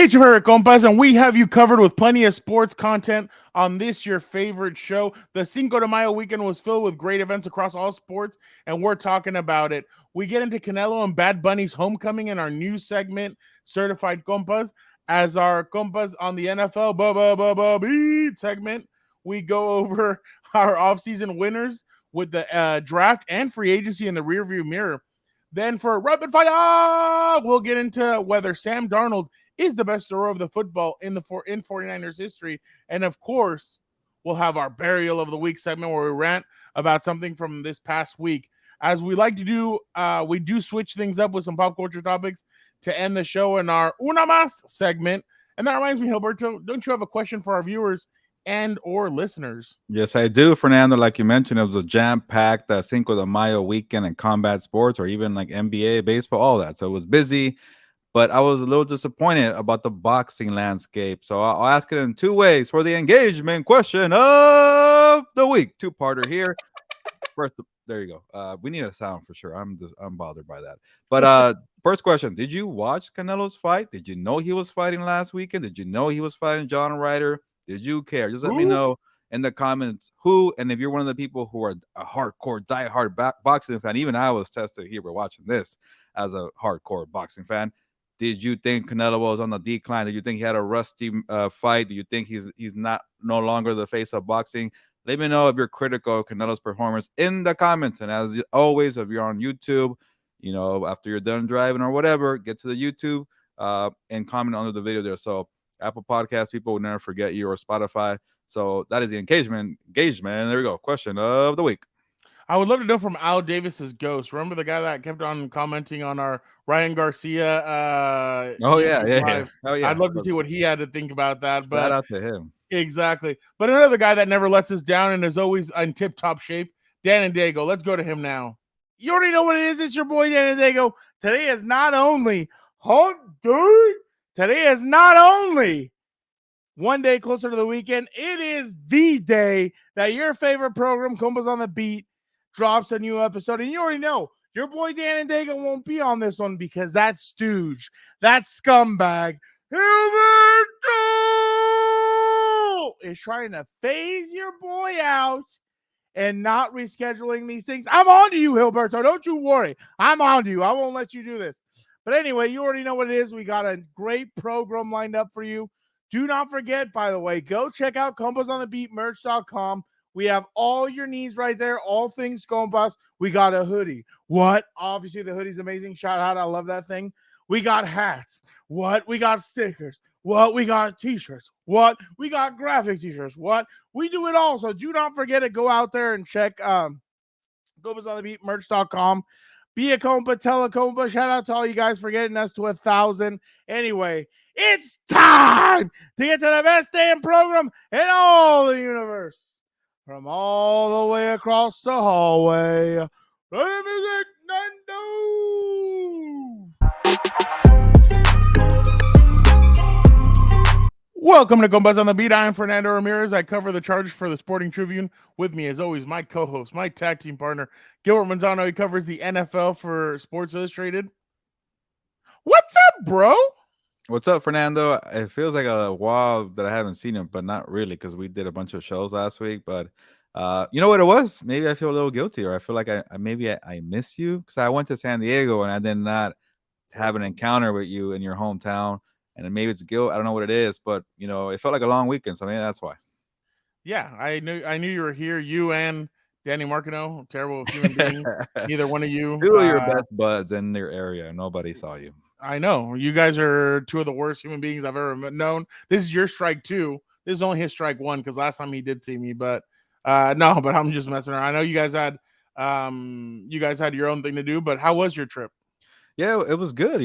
It's your favorite Compas, and we have you covered with plenty of sports content on this, your favorite show. The Cinco de Mayo weekend was filled with great events across all sports, and we're talking about it. We get into Canelo and Bad Bunny's homecoming in our new segment, Certified Compas. As our Compas on the NFL beat segment, we go over our offseason winners with the draft and free agency in the rearview mirror. Then for rapid fire, we'll get into whether Sam Darnold is the best thrower of the football in 49ers history. And of course, we'll have our burial of the week segment where we rant about something from this past week. As we like to do, we do switch things up with some pop culture topics to end the show in our Una Mas segment. And that reminds me, Gilberto, don't you have a question for our viewers and or listeners? Yes, I do, Fernando. Like you mentioned, it was a jam-packed Cinco de Mayo weekend in combat sports or even like NBA, baseball, all that. So it was busy, but I was a little disappointed about the boxing landscape. So I'll ask it in two ways for the engagement question of the week. Two-parter here. First, there you go. We need a sound for sure. I'm bothered by that. But first question: did you watch Canelo's fight? Did you know he was fighting last weekend? Did you know he was fighting John Ryder? Did you care? Just let me know in the comments who, and if you're one of the people who are a hardcore, diehard boxing fan. Even I was tested here by watching this as a hardcore boxing fan. Did you think Canelo was on the decline? Did you think he had a rusty fight? Do you think he's no longer the face of boxing? Let me know if you're critical of Canelo's performance in the comments. And as always, if you're on YouTube, after you're done driving or whatever, get to the YouTube and comment under the video there. So Apple Podcast people will never forget you, or Spotify. So that is the engagement. And there we go. Question of the week. I would love to know from Al Davis's ghost. Remember the guy that kept on commenting on our Ryan Garcia? Oh yeah. I'd love to see what he had to think about that. But shout out to him. Exactly. But another guy that never lets us down and is always in tip-top shape, Dan and Dago. Let's go to him now. You already know what it is. It's your boy, Dan and Dago. Today is not only one day closer to the weekend. It is the day that your favorite program, Compas on the Beat, drops a new episode. And you already know, your boy, Dan and Dago, won't be on this one because that stooge, that scumbag, Hilbert is trying to phase your boy out and not rescheduling these things. I'm on to you, Hilberto. Don't you worry. I'm on to you. I won't let you do this. But anyway, you already know what it is. We got a great program lined up for you. Do not forget, by the way, go check out CompasOnTheBeatMerch.com. We have all your needs right there, all things Compas. We got a hoodie. What? Obviously, the hoodie's amazing. Shout out. I love that thing. We got hats. What? We got stickers. What? We got t-shirts. What? We got graphic t-shirts. What? We do it all. So do not forget to go out there and check CompasOnTheBeatMerch.com. Be a compa, tell a compa. Shout out to all you guys for getting us to 1,000. Anyway, it's time to get to the best damn program in all the universe. From all the way across the hallway. Play the music, Nando! Welcome to Compas on the Beat. I am Fernando Ramirez. I cover the Chargers for the Sporting Tribune. With me, as always, my co-host, my tag team partner, Gilbert Manzano. He covers the NFL for Sports Illustrated. What's up, bro? What's up, Fernando? It feels like a while that I haven't seen him, but not really, because we did a bunch of shows last week. But you know what it was? Maybe I feel a little guilty, or I feel like I miss you, because I went to San Diego and I did not have an encounter with you in your hometown. And maybe it's guilt. I don't know what it is, but it felt like a long weekend, so maybe that's why. Yeah, I knew you were here. You and Danny Marcano, terrible human being. Neither one of you. Two of your best buds in your area. Nobody saw you. I know. You guys are two of the worst human beings I've ever known. This is your strike 2. This is only his strike 1, because last time he did see me. But no, but I'm just messing around. I know you guys had your own thing to do, but how was your trip? Yeah, it was good.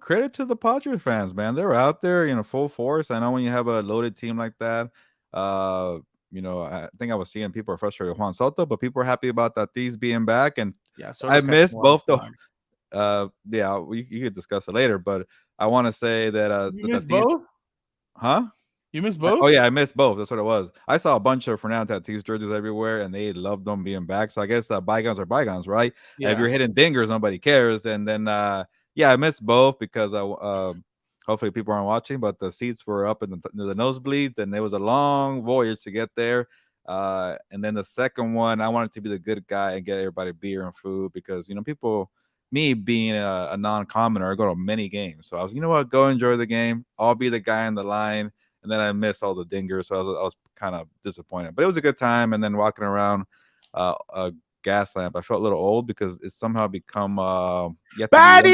Credit to the Padres fans, man. They're out there, full force. I know when you have a loaded team like that, I think I was seeing people are frustrated with Juan Soto, but people are happy about Tatis being back. And yeah, so I missed both the. You could discuss it later, but I want to say that you missed both? Huh? You missed both? Oh yeah, I missed both. That's what it was. I saw a bunch of Fernando Tatis jerseys everywhere, and they loved them being back. So I guess bygones are bygones, right? Yeah. If you're hitting dingers, nobody cares. And then. Yeah, I missed both because Hopefully, people aren't watching, but the seats were up in the nosebleeds, and it was a long voyage to get there. And then the second one, I wanted to be the good guy and get everybody beer and food because people, me being a non-commoner, I go to many games, so I was, what, go enjoy the game. I'll be the guy in the line, and then I missed all the dingers, so I was kind of disappointed. But it was a good time, and then walking around a gas lamp, I felt a little old because it's somehow become yet to be. Baddies.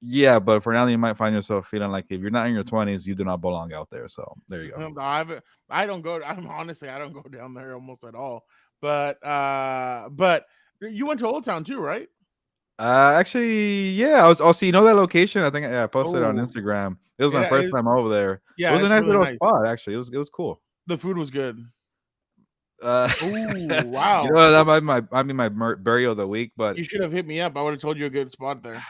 Yeah, but for now, you might find yourself feeling like if you're not in your 20s, you do not belong out there. So there you go. I don't go. I'm honestly, I don't go down there almost at all. But you went to Old Town too, right? Actually, yeah, I was also, that location. I think I posted it on Oh, Instagram. It was my yeah, first time over there. It yeah, was a it's nice really little nice. spot, actually. It was cool. The food was good. Uh, Oh, wow. that might be my burial of the week, but You should have hit me up. I would have told you a good spot there.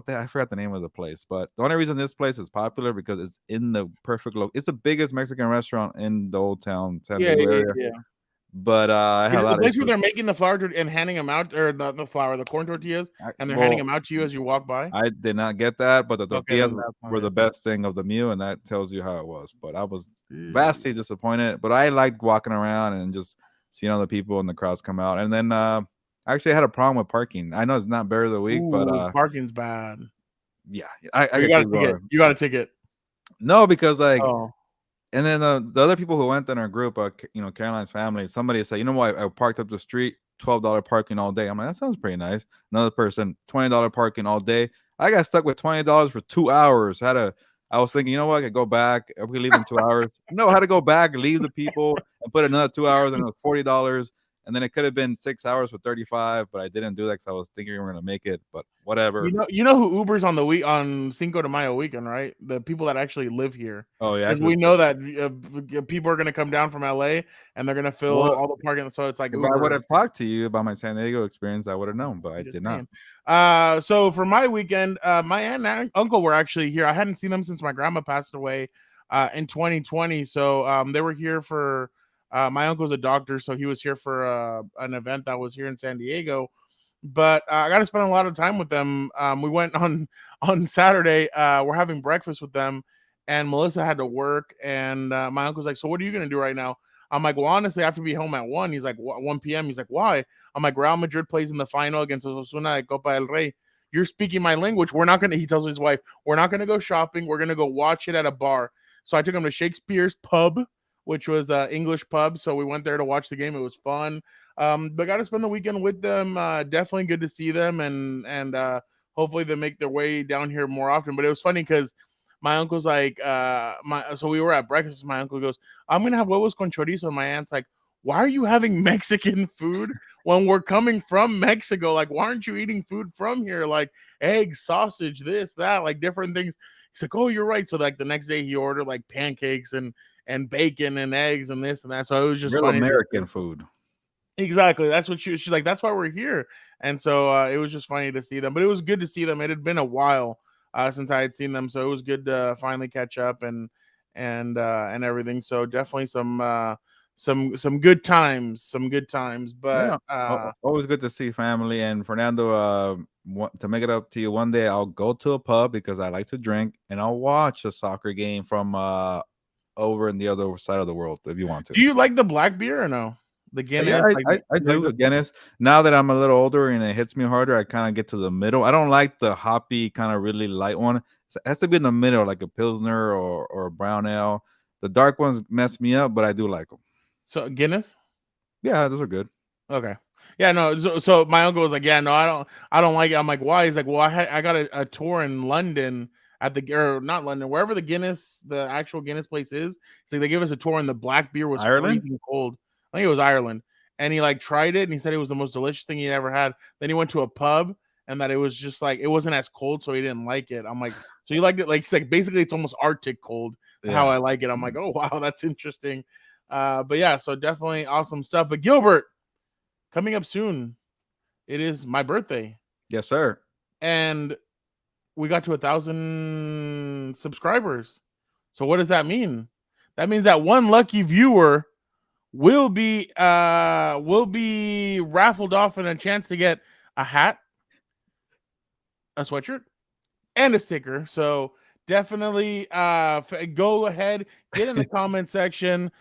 I forgot the name of the place. But the only reason this place is popular because it's in the perfect it's the biggest Mexican restaurant in the Old Town San Yeah, Diego yeah, area. yeah. But I Is had a it the lot of place where issues. they're making the flour and handing them out, or the corn tortillas, and they're handing Well, them out to you as you walk by? I did not get that, but the Okay, tortillas then that's not were the it. best thing of the meal, and that tells you how it was. But I was Ew. vastly disappointed. But I liked walking around and just seeing other people and the crowds come out. And then I actually had a problem with parking. I know it's not bear of the week, but Ooh, parking's bad. yeah, I Oh, you could got a keep ticket. going. You got a ticket. No, because like, Oh, and then the other people who went in our group, Caroline's family, somebody said, what, I parked up the street, $12 parking all day. I'm like, that sounds pretty nice. Another person, $20 parking all day. I got stuck with $20 for 2 hours. I was thinking, what, I could go back. If we leave in 2 hours. No, I had to go back, leave the people, and put another 2 hours, and it was $40. And then it could have been 6 hours for 35, but I didn't do that because I was thinking we were gonna make it. But whatever. you know who Ubers on the week on Cinco de Mayo weekend, right? The people that actually live here, Oh yeah, because that's we good. know that people are going to come down from LA and they're going to fill Well, all the parking. So it's like if I would Uber. have talked to you about my San Diego experience, I would have known, but I I'm just did not. saying. So for my weekend, my aunt and uncle were actually here. I hadn't seen them since my grandma passed away in 2020. So they were here for my uncle's a doctor, so he was here for an event that was here in San Diego. But I got to spend a lot of time with them. We went on Saturday. We're having breakfast with them, and Melissa had to work. And my uncle's like, "So what are you gonna do right now?" I'm like, "Well, honestly, I have to be home at 1." He's like, 1 p.m. He's like, "Why?" I'm like, "Real Madrid plays in the final against Osasuna at Copa del Rey. You're speaking my language. We're not gonna." He tells his wife, "We're not gonna go shopping. We're gonna go watch it at a bar." So I took him to Shakespeare's Pub, which was an English pub. So we went there to watch the game. It was fun. But got to spend the weekend with them. Definitely good to see them, and hopefully they make their way down here more often. But it was funny because my uncle's like, so we were at breakfast. My uncle goes, "I'm gonna have huevos con chorizo." And my aunt's like, "Why are you having Mexican food when we're coming from Mexico? Like, why aren't you eating food from here? Like eggs, sausage, this, that, like different things." He's like, "Oh, you're right." So like the next day he ordered like pancakes and bacon and eggs and this and that. So it was just Real funny. American food. Exactly. That's what she's like. That's why we're here. And so it was just funny to see them. But it was good to see them. It had been a while since I had seen them, so it was good to finally catch up and everything. So definitely some good times, some good times. But Yeah, always good to see family. And Fernando, to make it up to you, one day I'll go to a pub because I like to drink, and I'll watch a soccer game from over in the other side of the world if you want to. do you like the black beer or no? The Yeah, Guinness, I you like do. Again, it's now that I'm a little older and it hits me harder, I kind of get to the middle. I don't like the hoppy kind of really light one. It has to be in the middle, like a pilsner or a brown ale. The dark ones mess me up, but I do like them. so Guinness? Yeah, those are good. Okay. Yeah, no. So my uncle was like, "Yeah, no, I don't like it." I'm like, "Why?" He's like, "Well, I got a tour in London at the or not London, wherever the actual Guinness place is. So they gave us a tour, and the black beer was Ireland? freezing cold. I think it was Ireland, and he like tried it, and he said it was the most delicious thing he ever had. Then he went to a pub, and that it was just like it wasn't as cold, so he didn't like it. I'm like, "So you liked it?" Like, he's like, basically, it's almost Arctic cold. How Yeah. I like it. I'm like, "Oh wow, that's interesting." But yeah, so definitely awesome stuff. But Gilbert, coming up soon, it is my birthday, Yes, sir. and we got to 1,000 subscribers. So what does that mean? That means that one lucky viewer will be raffled off and a chance to get a hat, a sweatshirt, and a sticker. So definitely go ahead, get in the comment section,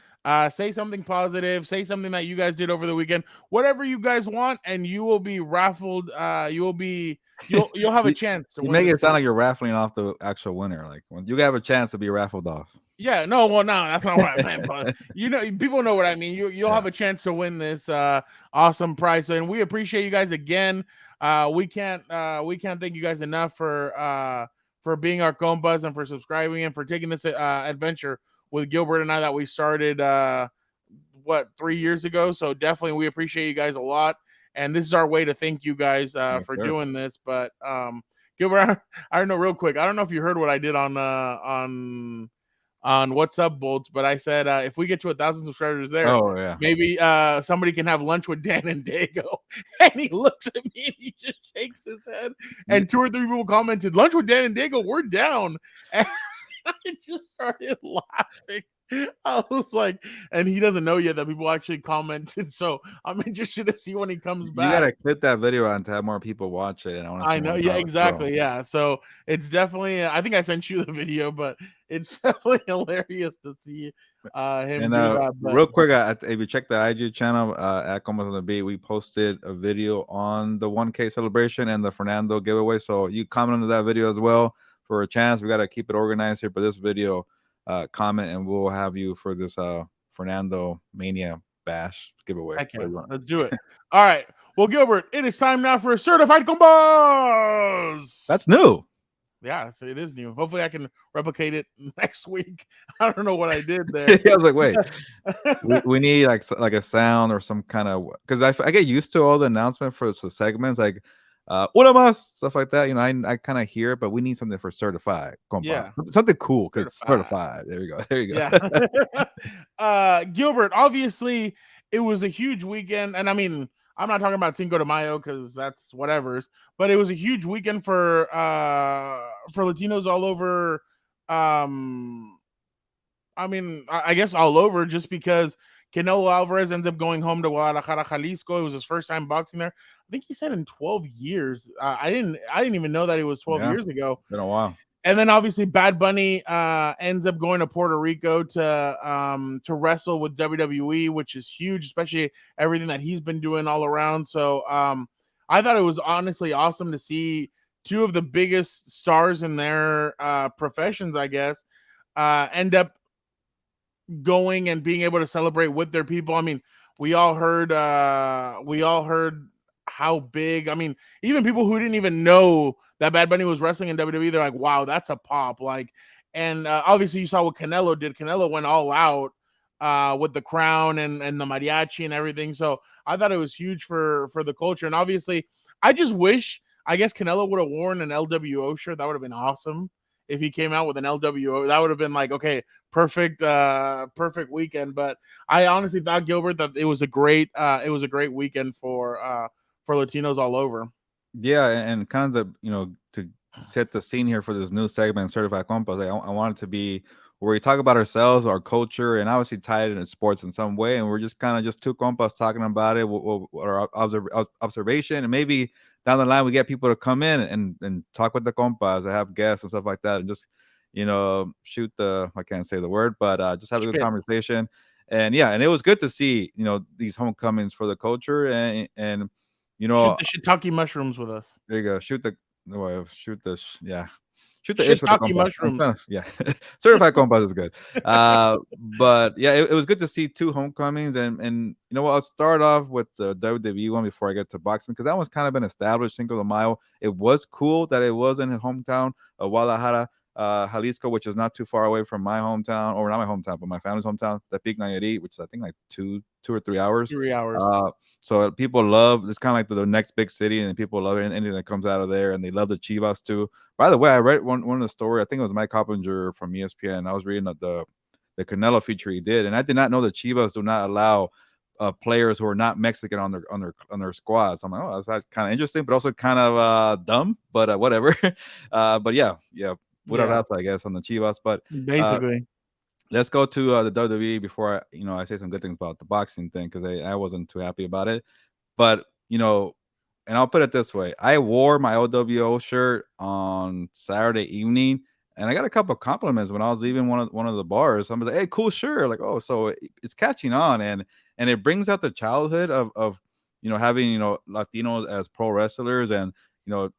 say something positive, say something that you guys did over the weekend, whatever you guys want, and you will be raffled. You'll have a You, chance to you win make this. it sound like you're raffling off the actual winner. Like when you have a chance to be raffled off. Yeah, no, well, no, that's not what I meant, but people know what I mean. You'll have a chance to win this awesome prize, and we appreciate you guys again. We can't thank you guys enough for being our compas and for subscribing and for taking this adventure with Gilbert and I that we started 3 years ago. So definitely we appreciate you guys a lot, and this is our way to thank you guys for doing this. But Gilbert, I don't know, real quick, I don't know if you heard what I did on What's Up Bolts, but I said if we get to 1,000 subscribers there, maybe somebody can have lunch with Dan and Dago. And he looks at me and he just shakes his head. And 2 or 3 people commented, "Lunch with Dan and Dago, we're down." And I just started laughing. I was like, and he doesn't know yet that people actually commented. So I'm interested to see when he comes back. You gotta clip that video on to have more people watch it. And I know, yeah, exactly, yeah. So it's definitely. I think I sent you the video, but it's definitely hilarious to see him do that. But real quick, if you check the IG channel at Compas on the Beat, we posted a video on the 1K celebration and the Fernando giveaway. So you comment on that video as well for a chance. We gotta keep it organized here for this video. Comment and we'll have you for this Fernando Mania Bash giveaway. Let's do it. All right. Well, Gilbert, it is time now for a certified Compas. That's new. Yeah, so it is new. Hopefully, I can replicate it next week. I don't know what I did there. I was like, wait, we need like a sound or some kind of, because I get used to all the announcement for the segments, like una más, stuff like that. You know, I kind of hear it, but we need something for certified. Compa. Yeah, something cool because certified. There you go. There you go. Yeah. Gilbert, obviously, it was a huge weekend, and I mean, I'm not talking about Cinco de Mayo because that's whatever's, but it was a huge weekend for Latinos all over. I mean, I guess all over, just because Canelo Alvarez ends up going home to Guadalajara, Jalisco. It was his first time boxing there. I think he said in 12 years. I didn't even know that it was 12 years ago. Been a while. And then obviously Bad Bunny ends up going to Puerto Rico to wrestle with WWE, which is huge, especially everything that he's been doing all around. So I thought it was honestly awesome to see 2 of the biggest stars in their professions, I guess, end up going and being able to celebrate with their people. I mean, we all heard how big. I mean, even people who didn't even know that Bad Bunny was wrestling in WWE, they're like, wow, that's a pop. Like, and obviously you saw what Canelo did. Canelo went all out with the crown and the mariachi and everything. So I thought it was huge for the culture. And obviously, I just wish, I guess Canelo would have worn an LWO shirt. That would have been awesome. If he came out with an LWO, that would have been like, okay, perfect weekend. But I honestly thought, Gilbert, that it was a great weekend for Latinos all over. Yeah, and kind of to set the scene here for this new segment, Certified Compas, I want it to be where we talk about ourselves, our culture, and obviously tie it into sports in some way. And we're just kind of just 2 compas talking about it, our observation, and maybe down the line we get people to come in and talk with the compas, I have guests and stuff like that, and just shoot the, I can't say the word, but just have a good conversation. And yeah, and it was good to see these homecomings for the culture, and shoot the shiitake mushrooms with us. There you go. Shoot the shiitake mushrooms. Yeah, certified compas is good. But yeah, it was good to see 2 homecomings, and you know what? I'll start off with the WWE one before I get to boxing, because that one's kind of been established. Cinco de Mayo. It was cool that it was in his hometown of Guadalajara, Jalisco, which is not too far away from my hometown, or not my hometown, but my family's hometown, Tepic Nayarit, which is I think like 2 or 3 hours. 3 hours. So people love, it's kind of like the next big city, and people love anything that comes out of there, and they love the Chivas too. By the way, I read one of the story. I think it was Mike Coppinger from ESPN. I was reading the Canelo feature he did, and I did not know the Chivas do not allow players who are not Mexican on their squads. I'm like, oh, that's kind of interesting, but also kind of dumb, but whatever. But yeah, what else, I guess, on the Chivas. But basically, let's go to the WWE before I say some good things about the boxing thing, because I wasn't too happy about it. But and I'll put it this way: I wore my OWO shirt on Saturday evening, and I got a couple of compliments when I was leaving one of the bars. Somebody like, "Hey, cool shirt!" Like, oh, so it's catching on, and it brings out the childhood of having Latinos as pro wrestlers, and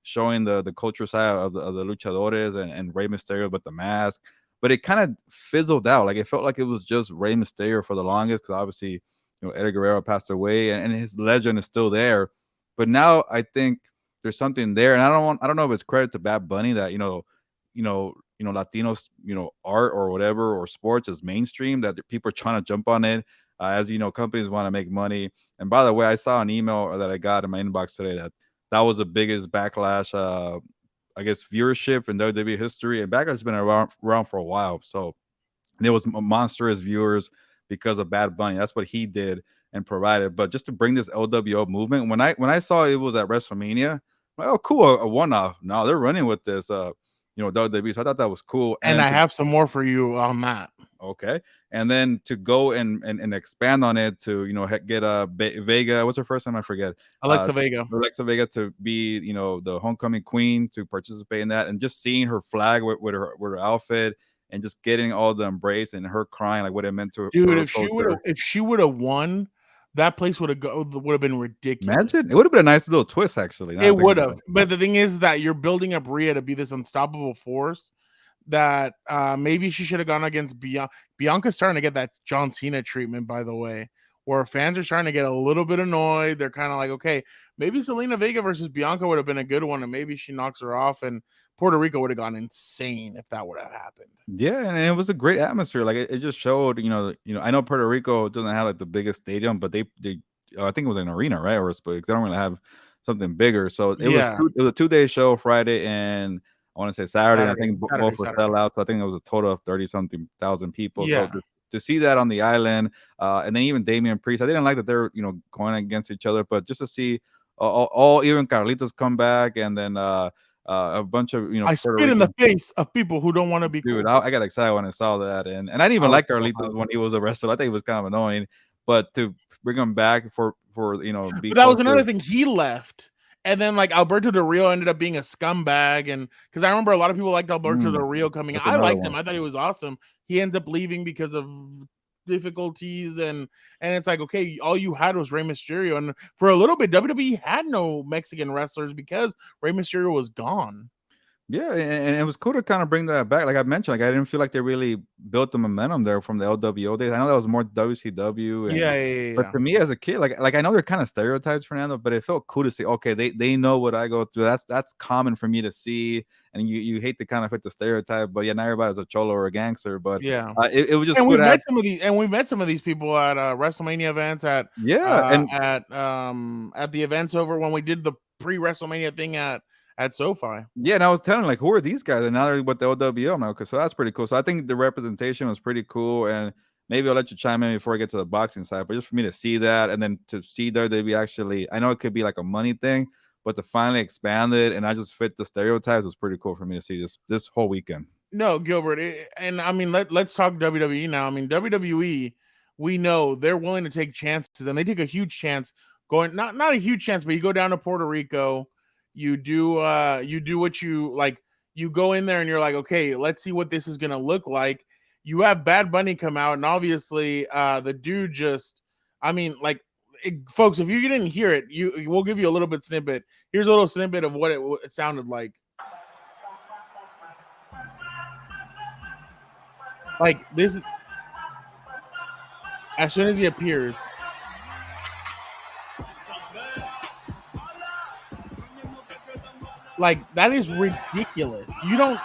showing the cultural side of the luchadores and Rey Mysterio with the mask. But it kind of fizzled out. Like it felt like it was just Rey Mysterio for the longest, because obviously Eddie Guerrero passed away, and his legend is still there. But now I think there's something there, and I don't know if it's credit to Bad Bunny that Latinos art or whatever or sports is mainstream, that people are trying to jump on it. As companies want to make money. And by the way, I saw an email that I got in my inbox today that was the biggest backlash, I guess, viewership in WWE history. And Backlash has been around for a while, so there was monstrous viewers because of Bad Bunny. That's what he did and provided. But just to bring this LWO movement, when I saw it was at WrestleMania, I'm like, oh, cool, a one-off. Now they're running with this, WWE. So I thought that was cool. And I have some more for you on that. Okay. And then to go and expand on it to, get Vega. What's her first name? I forget. Alexa Vega to be, the homecoming queen, to participate in that, and just seeing her flag with her outfit, and just getting all the embrace and her crying, like what it meant to her. Dude, if she would have won, that place would have been ridiculous. Imagine, it would have been a nice little twist, actually. It would have. But the thing is that you're building up Rhea to be this unstoppable force that maybe she should have gone against Bianca. Bianca's starting to get that John Cena treatment, by the way, where fans are starting to get a little bit annoyed. They're kind of like, okay, maybe Zelina Vega versus Bianca would have been a good one, and maybe she knocks her off, and Puerto Rico would have gone insane if that would have happened. Yeah, and it was a great atmosphere. Like it just showed, I know Puerto Rico doesn't have like the biggest stadium, but they I think it was an arena, right? Or they don't really have something bigger. So it was a 2-day show, Friday and I want to say Saturday. And I think both were sellouts. So I think it was a total of 30-something thousand people. Yeah. So to see that on the island, and then even Damian Priest, I didn't like that they're going against each other, but just to see all even Carlitos come back, and then a bunch of I spit in the face of people who don't want to be dude. cool. I got excited when I saw that, and I didn't even like Carlitos when he was arrested. I think it was kind of annoying, but to bring him back for but that was another thing. He left. And then, like, Alberto Del Rio ended up being a scumbag. And because I remember a lot of people liked Alberto Del Rio coming in. I liked him. I thought he was awesome. He ends up leaving because of difficulties. And it's like, okay, all you had was Rey Mysterio. And for a little bit, WWE had no Mexican wrestlers because Rey Mysterio was gone. Yeah, and it was cool to kind of bring that back. Like I mentioned, like I didn't feel like they really built the momentum there from the LWO days. I know that was more WCW. And, but to me as a kid, like I know they're kind of stereotypes, Fernando, but it felt cool to see. Okay, they know what I go through. That's common for me to see. And you hate to kind of fit the stereotype, but yeah, not everybody's a cholo or a gangster. But yeah, it was just. And we met some of these people at WrestleMania events at the events over when we did the pre-WrestleMania thing at SoFi. Yeah, and I was telling like, who are these guys? And now they're with the OWO. I'm like, okay, so that's pretty cool. So I think the representation was pretty cool, and maybe I'll let you chime in before I get to the boxing side. But just for me to see that, and then to see WWE actually, I know it could be like a money thing, but to finally expand it and I just fit the stereotypes was pretty cool for me to see this whole weekend. No, Gilbert, and I mean let's talk WWE now. I mean WWE, we know they're willing to take chances, and they take a huge chance going not a huge chance, but you go down to Puerto Rico. You do what you like. You go in there and you're like, okay, let's see what this is gonna look like. You have Bad Bunny come out, and obviously, the dude just, I mean, like, folks, if you didn't hear it, we'll give you a little bit snippet. Here's a little snippet of what it sounded like. Like this, as soon as he appears. Like, that is ridiculous. You don't.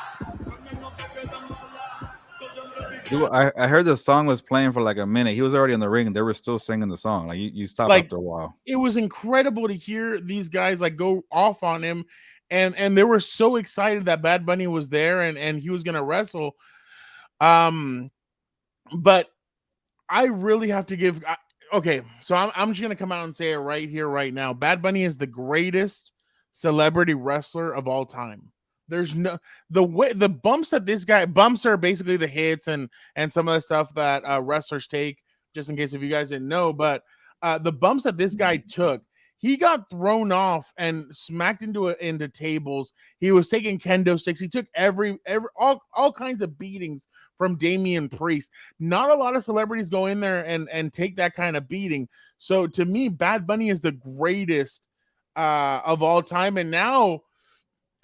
Dude, I heard the song was playing for like a minute. He was already in the ring, and they were still singing the song. Like you stopped after a while. It was incredible to hear these guys like go off on him, and they were so excited that Bad Bunny was there and he was gonna wrestle. But I really have to give. Okay, so I'm just gonna come out and say it right here, right now. Bad Bunny is the greatest celebrity wrestler of all time. There's no the bumps that this guy bumps are basically the hits and some of the stuff that wrestlers take, just in case if you guys didn't know. But the bumps that this guy took, he got thrown off and smacked into tables. He was taking kendo sticks. He took all kinds of beatings from Damian Priest. Not a lot of celebrities go in there and take that kind of beating. So to me, Bad Bunny is the greatest of all time. And now,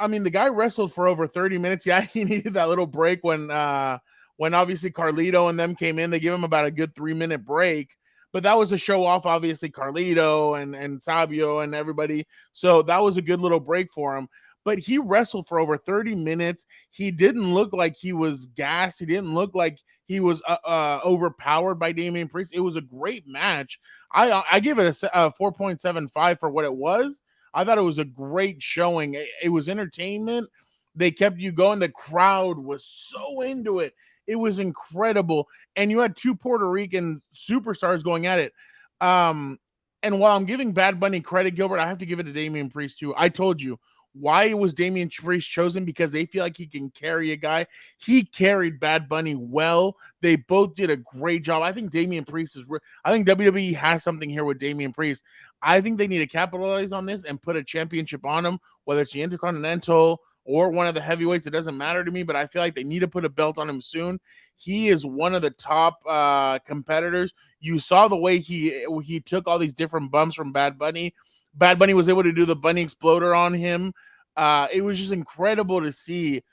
I mean, the guy wrestled for over 30 minutes. Yeah, he needed that little break when obviously Carlito and them came in. They give him about a good 3-minute break. But that was to show off, obviously, Carlito and Sabio and everybody. So that was a good little break for him. But he wrestled for over 30 minutes. He didn't look like he was gassed. He didn't look like he was overpowered by Damian Priest. It was a great match. I give it a 4.75 for what it was. I thought it was a great showing. It was entertainment. They kept you going. The crowd was so into it. It was incredible. And you had two Puerto Rican superstars going at it. And while I'm giving Bad Bunny credit, Gilbert, I have to give it to Damian Priest too. I told you, why was Damian Priest chosen? Because they feel like he can carry a guy. He carried Bad Bunny well. They both did a great job. I think Damian Priest is I think WWE has something here with Damian Priest. I think they need to capitalize on this and put a championship on him, whether it's the Intercontinental or one of the heavyweights. It doesn't matter to me, but I feel like they need to put a belt on him soon. He is one of the top competitors. You saw the way he took all these different bumps from Bad Bunny. Bad Bunny was able to do the bunny exploder on him. It was just incredible to see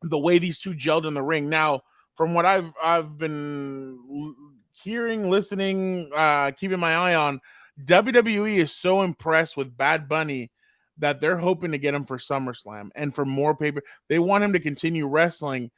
the way these two gelled in the ring. Now, from what I've been hearing, listening, keeping my eye on, WWE is so impressed with Bad Bunny that they're hoping to get him for SummerSlam and for more paper. They want him to continue wrestling.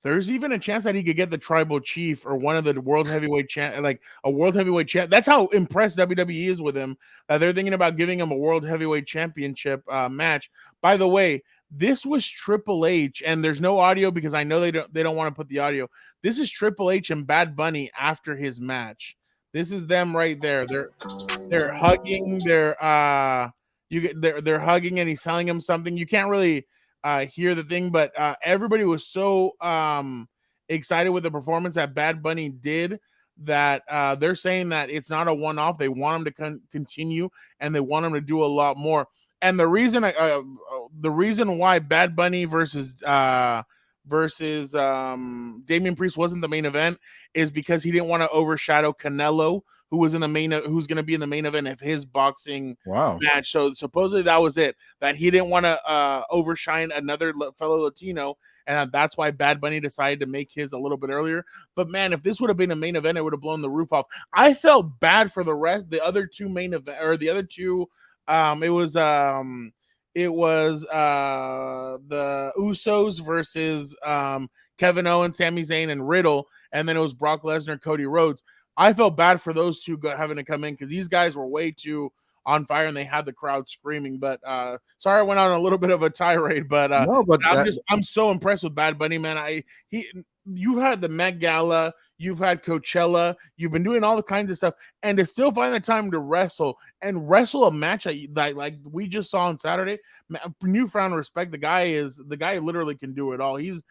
There's even a chance that he could get the tribal chief or one of the world heavyweight like a world heavyweight champ. That's how impressed WWE is with him. They're thinking about giving him a world heavyweight championship match. By the way, this was Triple H, and there's no audio because I know they don't want to put the audio. This is Triple H and Bad Bunny after his match. This is them right there. They're hugging. They're hugging, and he's telling him something. You can't really hear the thing, but everybody was so excited with the performance that Bad Bunny did that they're saying that it's not a one-off. They want him to continue, and they want him to do a lot more. And the reason why Bad Bunny versus Damian Priest wasn't the main event is because he didn't want to overshadow Canelo, who's going to be in the main event of his boxing match. So supposedly that was it, that he didn't want to overshine another fellow Latino, and that's why Bad Bunny decided to make his a little bit earlier. But man, if this would have been a main event, it would have blown the roof off. I felt bad for the other two main event, or the other two. It was the Usos versus Kevin Owens, Sami Zayn, and Riddle, and then it was Brock Lesnar, Cody Rhodes. I felt bad for those two having to come in because these guys were way too on fire and they had the crowd screaming. But sorry, I went on a little bit of a tirade, but I'm so impressed with Bad Bunny, man. You've had the Met Gala, you've had Coachella, you've been doing all the kinds of stuff, and to still find the time to wrestle a match that like we just saw on Saturday, newfound respect. The guy literally can do it all. He's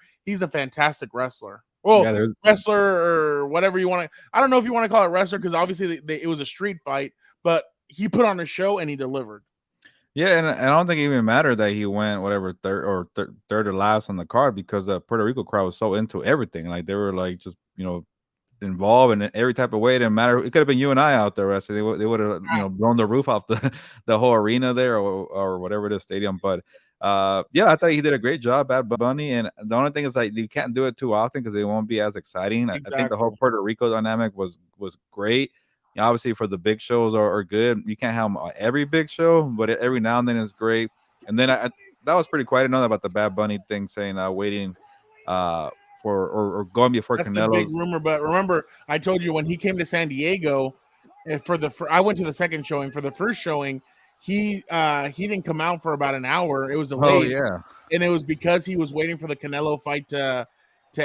a fantastic wrestler. Well, wrestler or whatever you want to. I don't know if you want to call it wrestler because obviously it was a street fight, but he put on a show and he delivered. Yeah, and I don't think it even mattered that he went whatever third or last on the card because the Puerto Rico crowd was so into everything. Like they were like just involved in every type of way. It didn't matter. It could have been you and I out there wrestling. They would have blown the roof off the whole arena there or whatever it is, stadium. But yeah, I thought he did a great job, Bad Bunny. And the only thing is like you can't do it too often because it won't be as exciting. Exactly. I think the whole Puerto Rico dynamic was great. Obviously, for the big shows are good. You can't have them on every big show, but every now and then is great. And then that was pretty quiet. I know about the Bad Bunny thing, saying waiting for or going before Canelo. That's a big rumor, but remember, I told you when he came to San Diego I went to the second showing. For the first showing, he didn't come out for about an hour. It was delayed. Oh yeah, and it was because he was waiting for the Canelo fight to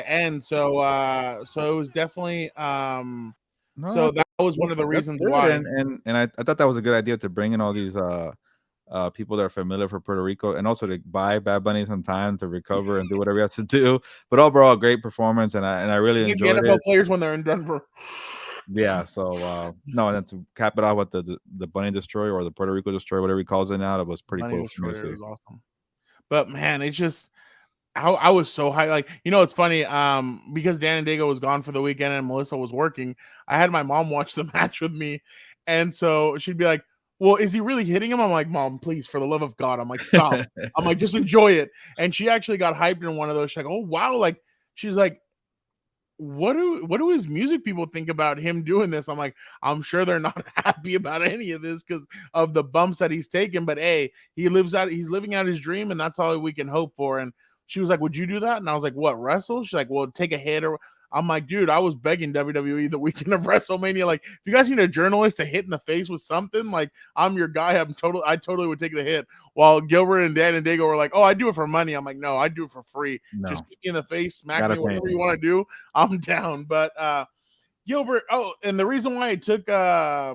end. So it was definitely so that was one of the reasons why. And I thought that was a good idea to bring in all these people that are familiar for Puerto Rico, and also to buy Bad Bunny some time to recover and do whatever he has to do. But overall, great performance, and I really enjoyed the NFL it. players when they're in Denver. Yeah, so no, and then to cap it off with the Bunny Destroyer or the Puerto Rico Destroyer, whatever he calls it now, that was pretty Money cool for me to Destroyer see. is awesome. But man, it's just I was so high. Like, it's funny. Because Dan and Dago was gone for the weekend and Melissa was working, I had my mom watch the match with me. And so she'd be like, well, is he really hitting him? I'm like, Mom, please, for the love of God. I'm like, stop. I'm like, just enjoy it. And she actually got hyped in one of those. She's like, oh wow. Like, she's like, what do his music people think about him doing this? I'm like, I'm sure they're not happy about any of this because of the bumps that he's taken. But hey, he's living out his dream, and that's all we can hope for. And she was like, would you do that? And I was like, what, wrestle? She's like, well, take a hit. Or I'm like, dude, I was begging WWE the weekend of WrestleMania. Like, if you guys need a journalist to hit in the face with something, like, I'm your guy. I totally would take the hit. While Gilbert and Dan and Dago were like, oh, I do it for money. I'm like, no, I do it for free. Just No, kick me in the face, smack gotta me, pay. whatever you want to do. I'm down. But Gilbert, and the reason why it took I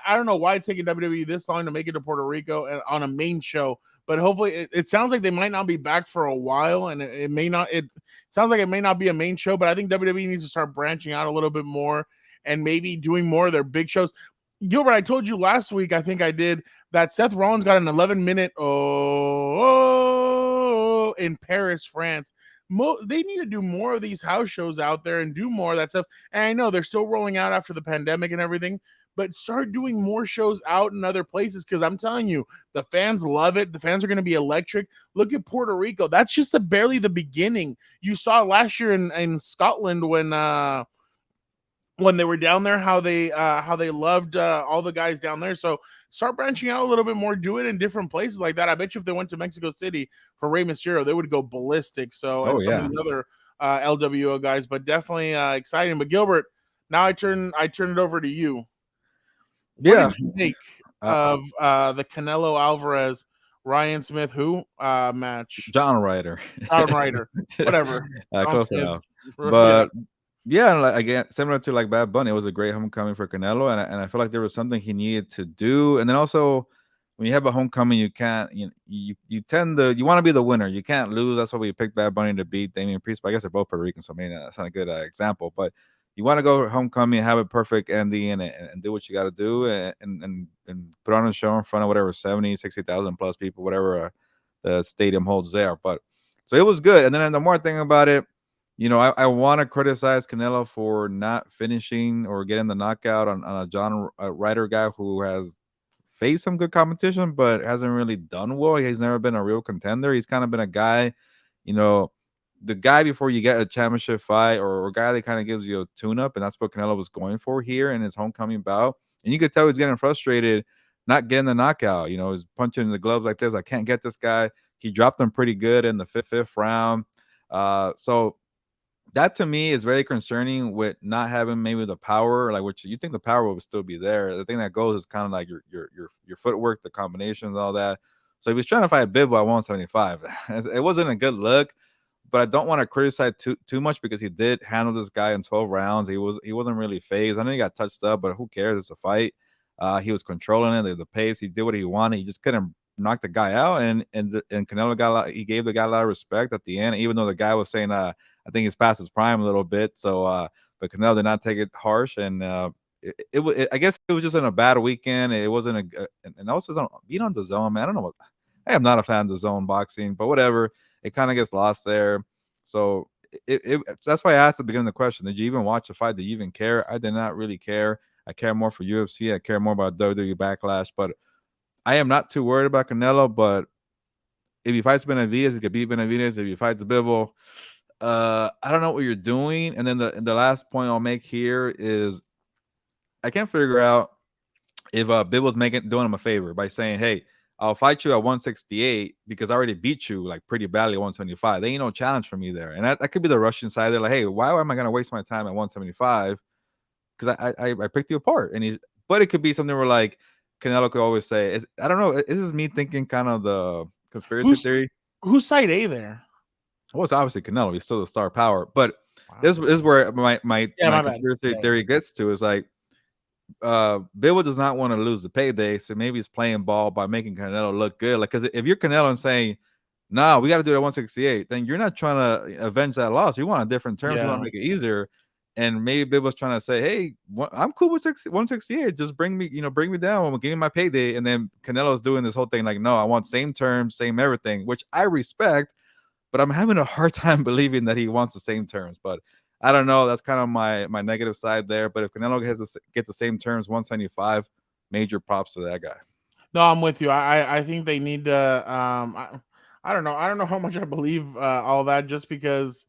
don't know why it's taking WWE this long to make it to Puerto Rico and on a main show, but hopefully it sounds like they might not be back for a while, and it may not. It sounds like it may not be a main show, but I think WWE needs to start branching out a little bit more and maybe doing more of their big shows. Gilbert, I told you last week, I think I did, that Seth Rollins got an 11-minute in Paris, France. They need to do more of these house shows out there and do more of that stuff. And I know they're still rolling out after the pandemic and everything, but start doing more shows out in other places because I'm telling you, the fans love it. The fans are going to be electric. Look at Puerto Rico. That's just barely the beginning. You saw last year in Scotland when they were down there, how they loved all the guys down there. So start branching out a little bit more. Do it in different places like that. I bet you if they went to Mexico City for Rey Mysterio, they would go ballistic. So Oh and some of yeah, these other LWO guys, but definitely exciting. But Gilbert, now I turn it over to you. What yeah. did you make of the Canelo Alvarez Ryan Smith match? John Ryder. John Ryder, whatever. John Close Smith. enough. Yeah. But yeah, like again, similar to like Bad Bunny, it was a great homecoming for Canelo, and I feel like there was something he needed to do. And then also, when you have a homecoming, you can't you tend to you want to be the winner. You can't lose. That's why we picked Bad Bunny to beat Damian Priest. But I guess they're both Puerto Rican, so I mean that's not a good example. But you want to go homecoming, have a perfect ending, and do what you got to do, and put on a show in front of whatever 70, 60,000 plus people, whatever the stadium holds there. But so it was good. And then the more thing about it, I want to criticize Canelo for not finishing or getting the knockout on a John Ryder guy who has faced some good competition, but hasn't really done well. He's never been a real contender. He's kind of been a guy, you know, the guy before you get a championship fight or a guy that kind of gives you a tune-up, and that's what Canelo was going for here in his homecoming bout. And you could tell he's getting frustrated not getting the knockout. He's punching the gloves like this. I can't get this guy. He dropped him pretty good in the fifth round. So that to me is very concerning with not having maybe the power, like which you think the power will still be there. The thing that goes is kind of like your footwork, the combinations, all that. So he was trying to fight Bivol at 175. It wasn't a good look, but I don't want to criticize too much because he did handle this guy in 12 rounds. He wasn't really phased. I know he got touched up, but who cares? It's a fight. He was controlling it, the pace. He did what he wanted. He just couldn't knock the guy out, and Canelo he gave the guy a lot of respect at the end, even though the guy was saying I think he's past his prime a little bit. So, but Canelo did not take it harsh, and I guess it was just in a bad weekend. It wasn't and also being on the zone, man. I don't know what. I am not a fan of the zone boxing, but whatever. It kind of gets lost there. So that's why I asked at the beginning of the question: did you even watch the fight? Did you even care? I did not really care. I care more for UFC. I care more about WWE Backlash, but I am not too worried about Canelo. But if he fights Benavidez, he could beat Benavidez. If he fights Bivol, I don't know what you're doing. And then the last point I'll make here is I can't figure out if Bivol's doing him a favor by saying, "Hey, I'll fight you at 168 because I already beat you like pretty badly at 175. There ain't no challenge for me there." And that could be the Russian side. They're like, "Hey, why am I gonna waste my time at 175? Because I picked you apart." But it could be something where like Canelo could always say, I don't know. This is me thinking kind of the conspiracy theory. Who's side A there? Well, it's obviously Canelo. He's still the star power. But this is where my conspiracy theory gets to is like Bill does not want to lose the payday, so maybe he's playing ball by making Canelo look good. Like, because if you're Canelo and saying, "Nah, we got to do it at 168," then you're not trying to avenge that loss. You want a different terms. You want to make it easier. And maybe Bill was trying to say, "Hey, I'm cool with 168. Just bring me, bring me down. Give me my payday." And then Canelo's doing this whole thing like, "No, I want same terms, same everything," which I respect, but I'm having a hard time believing that he wants the same terms. But I don't know. That's kind of my negative side there. But if Canelo gets the same terms, 175, major props to that guy. No, I'm with you. I think they need to. I don't know. I don't know how much I believe all that, just because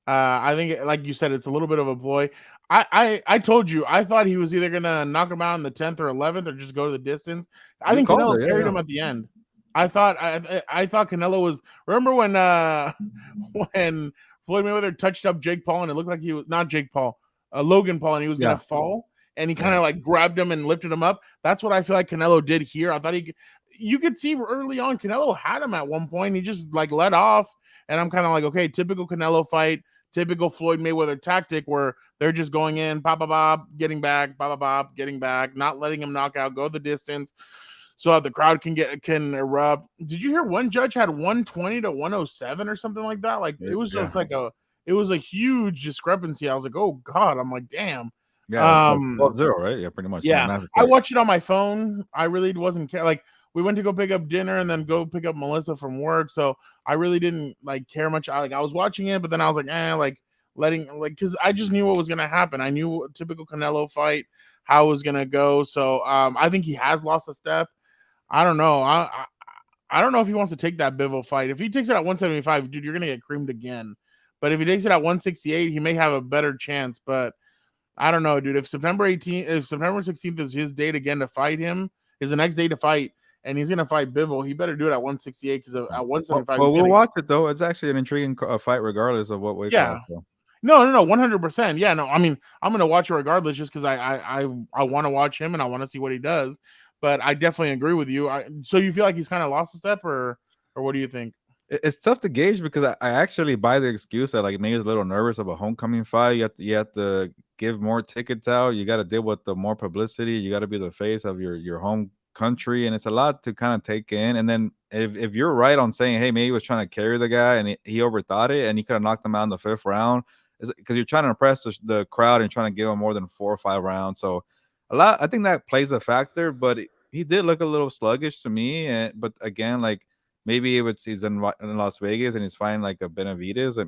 I think, like you said, it's a little bit of a ploy. I told you I thought he was either gonna knock him out in the 10th or 11th or just go to the distance. I You think called Canelo it, yeah, carried yeah. him at the end. I thought Canelo was. Remember when when Floyd Mayweather touched up Jake Paul and it looked like he was not Jake Paul, Logan Paul, and he was gonna Yeah, fall, and he kind yeah. of like grabbed him and lifted him up. That's what I feel like Canelo did here. I thought you could see early on Canelo had him at one point. He just like let off, and I'm kind of like, okay, typical Canelo fight, typical Floyd Mayweather tactic where they're just going in, pop, pop, pop, getting back, pop, pop, pop, getting back, not letting him knock out, go the distance, so the crowd can erupt. Did you hear one judge had 120 to 107 or something like that? Like it was Yeah, just like it was a huge discrepancy. I was like, oh God, I'm like, damn. yeah. It's like Um, 12-0, right? Yeah, pretty much. yeah, Massive I fight. watched it on my phone. I really wasn't care. Like we went to go pick up dinner and then go pick up Melissa from work, so I really didn't like care much. I was watching it, but then I was like, like letting like because I just knew what was gonna happen. I knew a typical Canelo fight how it was gonna go. So I think he has lost a step. I don't know. I don't know if he wants to take that Bivol fight. If he takes it at 175, dude, you're gonna get creamed again. But if he takes it at 168, he may have a better chance. But I don't know, dude. If September 16th is his date again to fight him, is the next day to fight, and he's gonna fight Bivol, he better do it at 168 because at Well, 175 well, he's we'll gonna. watch it though. It's actually an intriguing fight, regardless of what weight class. Yeah. So. No, 100%. Yeah, no. I mean, I'm gonna watch it regardless, just because I want to watch him and I want to see what he does. But I definitely agree with you. So you feel like he's kind of lost a step, or what do you think? It's tough to gauge because I actually buy the excuse that like maybe he's a little nervous of a homecoming fight. You have to give more tickets out. You got to deal with the more publicity. You got to be the face of your home country, and it's a lot to kind of take in. And then if you're right on saying, hey, maybe he was trying to carry the guy and he overthought it, and he could have knocked him out in the 5th round, because you're trying to impress the crowd and trying to give him more than 4 or 5 rounds. So a lot, I think that plays a factor. But he did look a little sluggish to me. But again, like maybe he's in Las Vegas and he's fighting like a Benavides.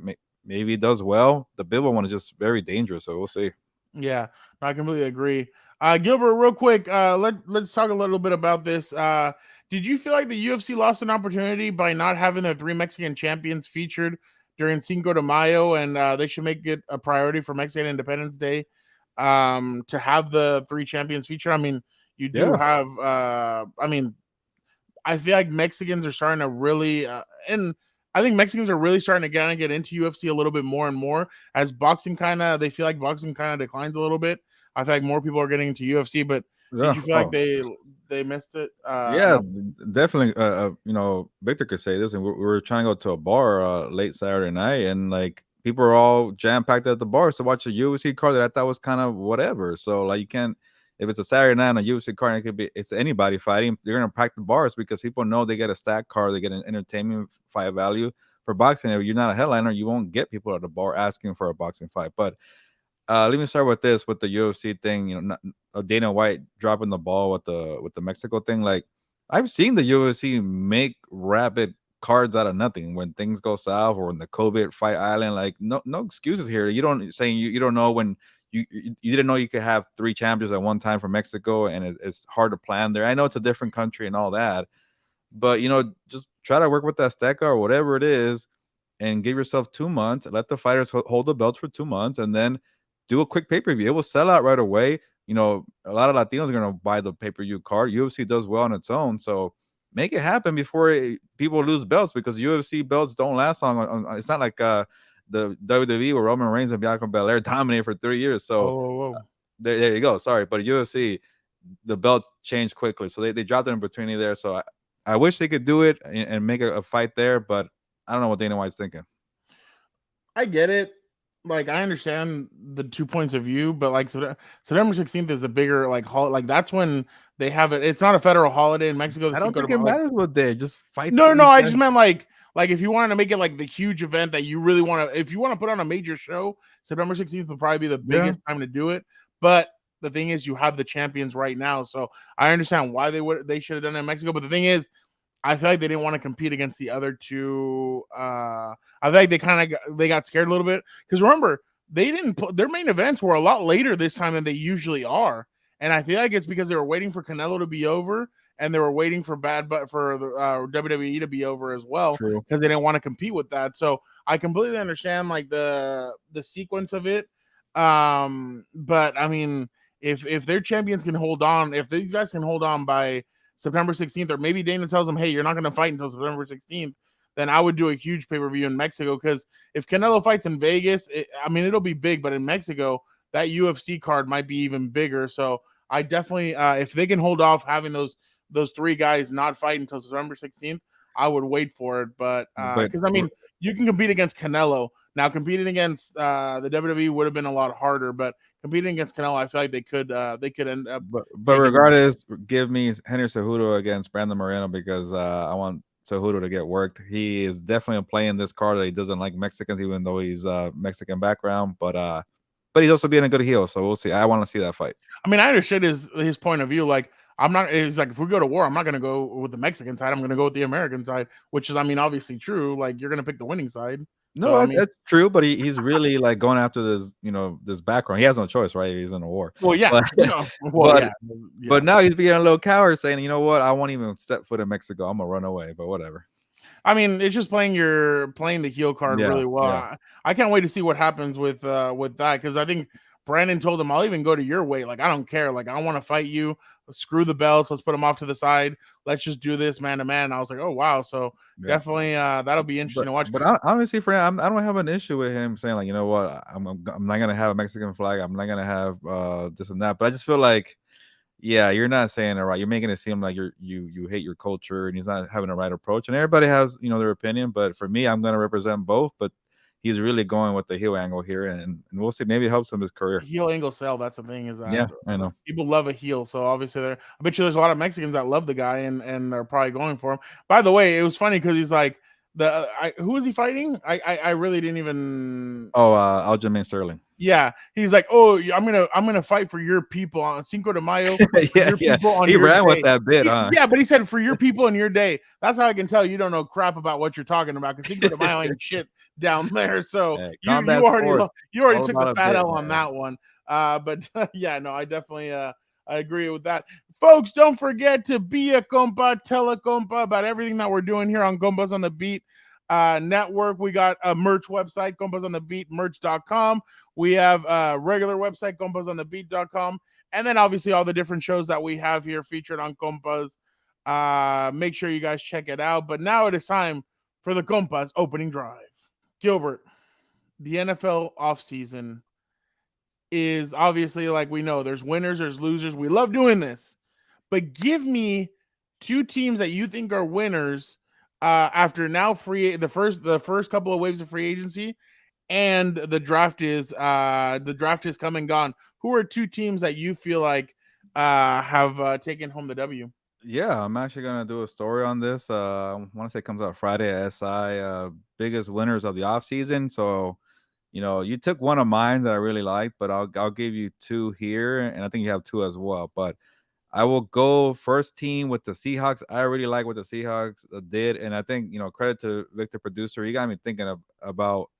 Maybe he does well. The Bivol one is just very dangerous, so we'll see. Yeah, I completely agree. Gilbert, real quick, let's talk a little bit about this. Did you feel like the UFC lost an opportunity by not having their 3 Mexican champions featured during Cinco de Mayo, and they should make it a priority for Mexican Independence Day to have the 3 champions featured? I mean, you do Yeah, have. I mean, I feel like Mexicans are starting to really, and I think Mexicans are really starting to get into UFC a little bit more and more as boxing they feel like boxing kind of declines a little bit. I feel like more people are getting into UFC, but did yeah. you feel like Oh, they missed it? yeah, definitely. Victor could say this, and we were trying to go to a bar late Saturday night, and like people are all jam packed at the bar to watch a UFC card that I thought was kind of whatever. So like you can't, if it's a Saturday night on a UFC card, it's anybody fighting. You're gonna pack the bars because people know they get a stack card, they get an entertainment fight value. For boxing, if you're not a headliner, you won't get people at the bar asking for a boxing fight. But let me start with this, with the UFC thing. Dana White dropping the ball with the Mexico thing. Like I've seen the UFC make rapid cards out of nothing when things go south or when the COVID fight island. Like no excuses here. You don't know when you didn't know you could have 3 champions at one time for Mexico, and it's hard to plan there. I know it's a different country and all that, but just try to work with that Azteca or whatever it is, and give yourself 2 months. Let the fighters hold the belts for 2 months, and then do a quick pay per view. It will sell out right away. A lot of Latinos are going to buy the pay per view card. UFC does well on its own, so make it happen before people lose belts, because UFC belts don't last long. It's not like the WWE where Roman Reigns and Bianca Belair dominated for 3 years. So Whoa. there you go. Sorry, but UFC, the belts change quickly, so they dropped it in between there. So I wish they could do it and make a fight there, but I don't know what Dana White's thinking. I get it. Like I understand the 2 points of view, but like September 16th is the bigger like like that's when they have it. It's not a federal holiday in Mexico. The I don't Cinco de think it Mayo. matters what day. Just fight No, the no, no. I just anytime. meant Like if you wanted to make it like the huge event that you really want to, if you want to put on a major show, September 16th will probably be the Yeah, biggest time to do it. But the thing is, you have the champions right now, so I understand why they should have done it in Mexico. But the thing is, I feel like they didn't want to compete against the other two. I feel like they got scared a little bit because remember they didn't put their main events were a lot later this time than they usually are, and I feel like it's because they were waiting for Canelo to be over and they were waiting for the WWE to be over as well true. because they didn't want to compete with that. So I completely understand like the sequence of it. But I mean, if their champions can hold on, if these guys can hold on by September 16th, or maybe Dana tells them, hey, you're not going to fight until September 16th, then I would do a huge pay-per-view in Mexico because if Canelo fights in Vegas, I mean, it'll be big, but in Mexico, that UFC card might be even bigger. So I definitely, if they can hold off having those three guys not fight until September 16th, I would wait for it. But But because I mean, you can compete against Canelo. Now competing against the WWE would have been a lot harder, but competing against Canelo, I feel like they could end up. but regardless, give me Henry Cejudo against Brandon Moreno because I want Cejudo to get worked. He is definitely playing this card that he doesn't like Mexicans, even though he's Mexican background. But he's also being a good heel, so we'll see. I want to see that fight. I mean, I understood his point of view. Like, I'm not. It's like if we go to war, I'm not going to go with the Mexican side. I'm going to go with the American side, which is, I mean, obviously true. Like, you're going to pick the winning side. So, No, I that's, mean, that's true, but he's really like going after this, this background. He has no choice, right? He's in a war. well, yeah, But no, well, but yeah, but yeah. now he's being a little coward, saying, you know what, I won't even step foot in Mexico. I'm gonna run away. But whatever. I mean, it's just playing the heel card Yeah, really well. yeah. I can't wait to see what happens with that because I think Brandon told him I'll even go to your weight. Like I don't care. Like I want to fight you. Screw the belts. Let's put them off to the side. Let's just do this man to man. I was like, oh wow. So Yeah. definitely that'll be interesting to watch. But honestly, for him, I don't have an issue with him saying like, you know what, I'm not gonna have a Mexican flag. I'm not gonna have this and that. But I just feel like, yeah, you're not saying it right. You're making it seem like you hate your culture and he's not having the right approach. And everybody has their opinion. But for me, I'm gonna represent both. But he's really going with the heel angle here, and we'll see. Maybe it helps him his career. Heel angle sell. That's the thing is that Yeah, I know. people love a heel. So obviously, I bet you there's a lot of Mexicans that love the guy and they're probably going for him. By the way, it was funny because he's like who is he fighting? I really didn't even. Oh, Aljamain Sterling. Yeah, he's like, oh, I'm gonna fight for your people on Cinco de Mayo, for Yeah, your yeah. people on He your ran with day. that bit, huh? Yeah, but he said for your people and your day. That's how I can tell you don't know crap about what you're talking about because Cinco de Mayo ain't shit down there. So Yeah, you combat sports, you already all took about the a fat bit, L on man. that one. But yeah, no, I definitely I agree with that. Folks, don't forget to be a compa, tell a compa about everything that we're doing here on Compas on the Beat network. We got a merch website, compasonthebeatmerch.com. We have a regular website, compasonthebeat.com. And then obviously all the different shows that we have here featured on Compas. Make sure you guys check it out. But now it is time for the Compas opening drive. Gilbert, the NFL offseason is obviously like we know there's winners, there's losers. We love doing this. But give me two teams that you think are winners after now the first couple of waves of free agency and the draft is come and gone. Who are two teams that you feel like have taken home the W? Yeah, I'm actually gonna do a story on this. I want to say it comes out Friday at SI. Biggest winners of the off season. So, you took one of mine that I really liked, but I'll give you two here, and I think you have two as well. But I will go first team with the Seahawks. I really like what the Seahawks did, and I think credit to Victor Producer. He got me thinking about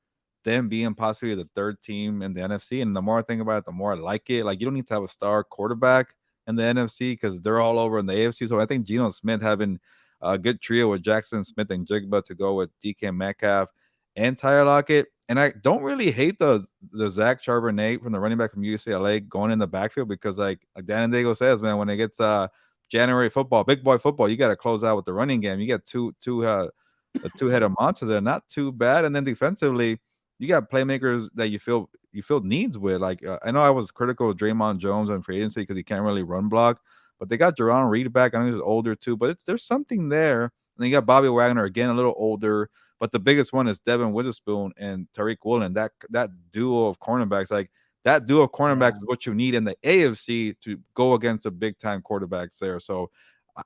them being possibly the third team in the NFC. And the more I think about it, the more I like it. Like you don't need to have a star quarterback in the NFC because they're all over in the AFC. So I think Geno Smith having a good trio with Jackson Smith and Jigba to go with DK Metcalf and Tyler Lockett. And I don't really hate the Zach Charbonnet from the running back from UCLA going in the backfield because like Dan Diego says, man, when it gets January football, big boy football, you got to close out with the running game. You get a two-headed monster. They're not too bad. And then defensively, you got playmakers that you feel needs with. Like I know I was critical of Draymond Jones on free agency because he can't really run block, but they got Jerron Reed back. I know he's older too, but there's something there. And then you got Bobby Wagner again, a little older, but the biggest one is Devin Witherspoon and Tariq Woolen. That duo of cornerbacks, like that duo of cornerbacks, is what you need in the AFC to go against the big time quarterbacks there. So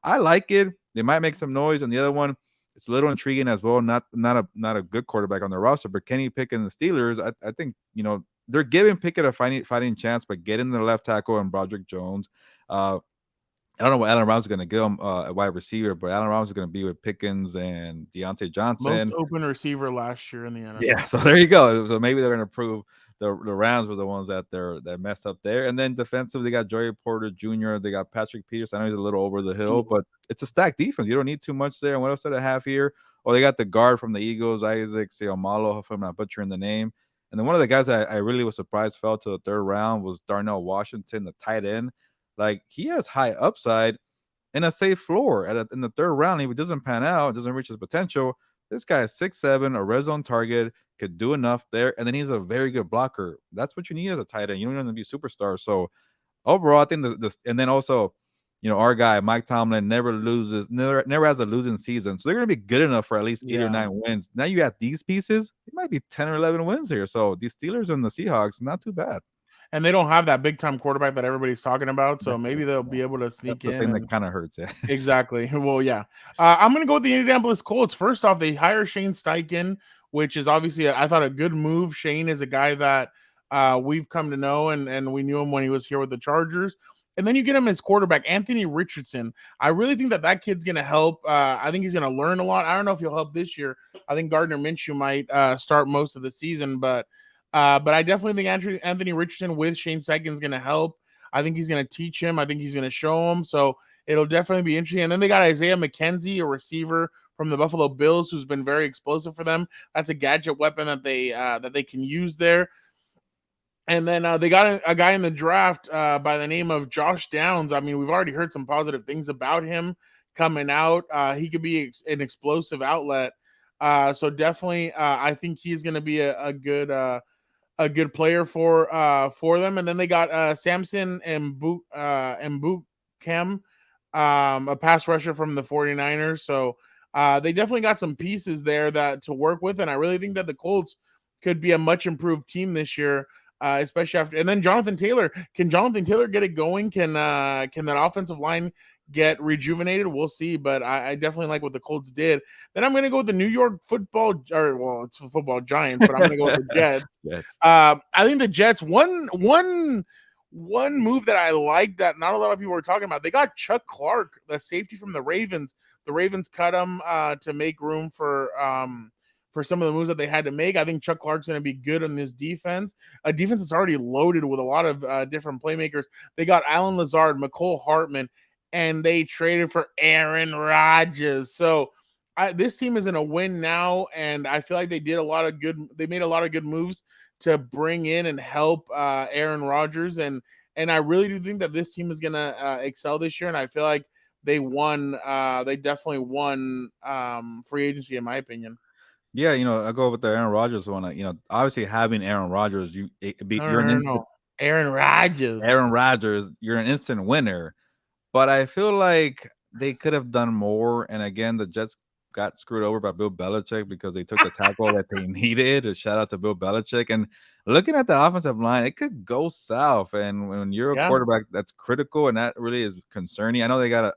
I like it. They might make some noise, and the other one. it's a little intriguing as well. Not a good quarterback on their roster, but Kenny Pickett and the Steelers, I think they're giving Pickett a fighting chance, but getting the left tackle and Broderick Jones. I don't know what Allen Robinson is going to give him a wide receiver, but Allen Robinson is going to be with Pickens and Deontay Most Johnson. open receiver last year in the NFL. Yeah, so there you go. So maybe they're going to prove the Rams were the ones that messed up there. And then defensive, they got Joey Porter Jr., they got Patrick Peters. I know he's a little over the hill, but it's a stacked defense. You don't need too much there. And what else did I have here? Oh, they got the guard from the Eagles, Isaac Seumalo, if I'm not butchering the name. And then one of the guys I really was surprised fell to the third round was Darnell Washington, the tight end. Like, he has high upside and a safe floor in the third round. If it doesn't pan out, doesn't reach his potential, this guy is 6'7", a red zone target, could do enough there, and then he's a very good blocker. That's what you need as a tight end. You don't need to be a superstar. So overall, I think and then also, our guy Mike Tomlin never has a losing season. So they're gonna be good enough for at least 8 or 9 wins. Now you got these pieces, it might be 10 or 11 wins here. So these Steelers and the Seahawks, not too bad. And they don't have that big time quarterback that everybody's talking about. So maybe they'll be able to sneak in. That's the thing that kind of hurts. Yeah. Exactly. Well, yeah. I'm going to go with the Indianapolis Colts. First off, they hire Shane Steichen, which is obviously, I thought, a good move. Shane is a guy that we've come to know, and we knew him when he was here with the Chargers. And then you get him as quarterback, Anthony Richardson. I really think that kid's going to help. I think he's going to learn a lot. I don't know if he'll help this year. I think Gardner Minshew might start most of the season, but I definitely think Anthony Richardson with Shane Steichen is going to help. I think he's going to teach him. I think he's going to show him. So it'll definitely be interesting. And then they got Isaiah McKenzie, a receiver from the Buffalo Bills, who's been very explosive for them. That's a gadget weapon that they can use there. And then they got a guy in the draft by the name of Josh Downs. I mean, we've already heard some positive things about him coming out. He could be an explosive outlet. So definitely, I think he's going to be a good player for them. And then they got Samson and Mbukam, a pass rusher from the 49ers. So they definitely got some pieces there to work with. And I really think that the Colts could be a much improved team this year, especially after. And then Jonathan Taylor. Can Jonathan Taylor get it going? Can that offensive line get rejuvenated? We'll see, but I definitely like what the Colts did. Then I'm going to go with the New York it's football Giants, but I'm going to go with the Jets. Jets. I think the Jets, one move that I like that not a lot of people are talking about, they got Chuck Clark, the safety from the Ravens. The Ravens cut him to make room for some of the moves that they had to make. I think Chuck Clark's going to be good on this defense. A defense that's already loaded with a lot of different playmakers. They got Alan Lazard, McCole Hartman, and they traded for Aaron Rodgers. So this team is in a win now, and I feel like they made a lot of good moves to bring in and help Aaron Rodgers. And I really do think that this team is going to excel this year. And I feel like they definitely won free agency, in my opinion. Yeah, I go with the Aaron Rodgers one. Obviously having Aaron Rodgers, Aaron Rodgers. Aaron Rodgers, you're an instant winner. But I feel like they could have done more. And again, the Jets got screwed over by Bill Belichick because they took the tackle that they needed. A shout out to Bill Belichick. And looking at the offensive line, it could go south. And when you're a quarterback, that's critical, and that really is concerning. I know they got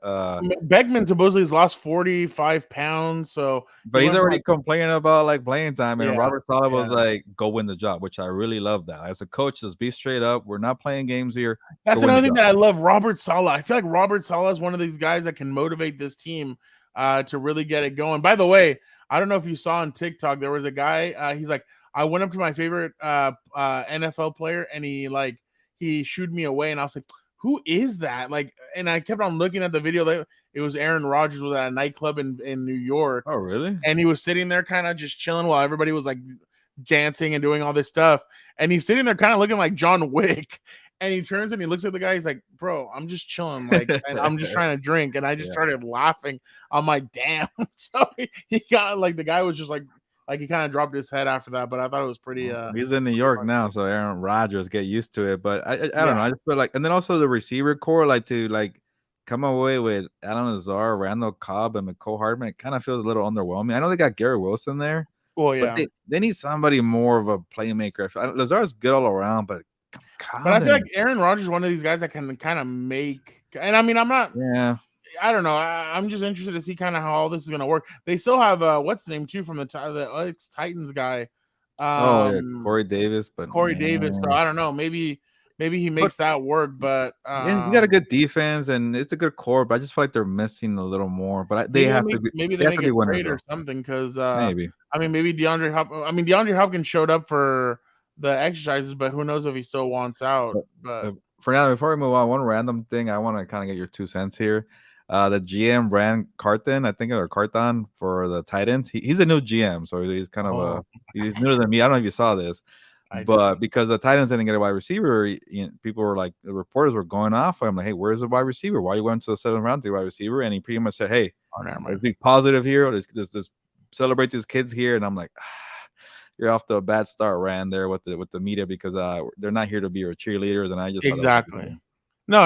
Beckman supposedly has lost 45 pounds. So, but he's already complaining about like playing time. And Robert Saleh was like, "Go win the job," which I really love that. As a coach, just be straight up. We're not playing games here. That's another thing that I love. Robert Saleh. I feel like Robert Saleh is one of these guys that can motivate this team to really get it going. By the way, I don't know if you saw on TikTok, there was a guy, he's like, I went up to my favorite NFL player, and he shooed me away, and I was like, who is that? And I kept on looking at the video. It was Aaron Rodgers was at a nightclub in New York. Oh, really? And he was sitting there kind of just chilling while everybody was like dancing and doing all this stuff. And he's sitting there kind of looking like John Wick. And he turns and he looks at the guy. He's like, bro, I'm just chilling. And I'm just trying to drink. And I just started laughing. I'm like, damn. So he got the guy was just like he kind of dropped his head after that. But I thought it was pretty. He's in New York now. So Aaron Rodgers, get used to it. But I don't know. I just feel like, and then also the receiver core, to come away with Alan Lazar, Randall Cobb, and McCole Hardman, it kind of feels a little underwhelming. I know they got Gary Wilson there. Well, yeah. But they need somebody more of a playmaker. Lazar's good all around, but I feel like Aaron Rodgers is one of these guys that can kind of make. And I mean, I'm not. Yeah. I don't know. I'm just interested to see kind of how all this is going to work. They still have what's the name too from the ex Titans guy, Oh yeah, um, Corey Davis, but Corey Davis. So I don't know. Maybe he but makes that work. But and we got a good defense and it's a good core, but I just feel like they're missing a little more. But they have to be maybe they they have to make be a winners trade or though. something because Maybe. I mean maybe DeAndre Hopkins showed up for the exercises, but who knows if he still wants out. But, But for now, before we move on, one random thing I want to kind of get your 2 cents here. The GM Brand Carton, I think, or Carton for the Titans. He's a new GM, so he's kind of oh, he's newer than me. I don't know if you saw this, I but didn't. because the Titans didn't get a wide receiver, people were like, the reporters were going off. I'm like, hey, where's the wide receiver? Why you went to the 7th round to the wide receiver? And he pretty much said, hey, Oh, never let's mind. be positive here. Let's celebrate these kids here. And I'm like, you're off to a bad start, Rand, there with the media because they're not here to be your cheerleaders. And I just thought that Exactly. No,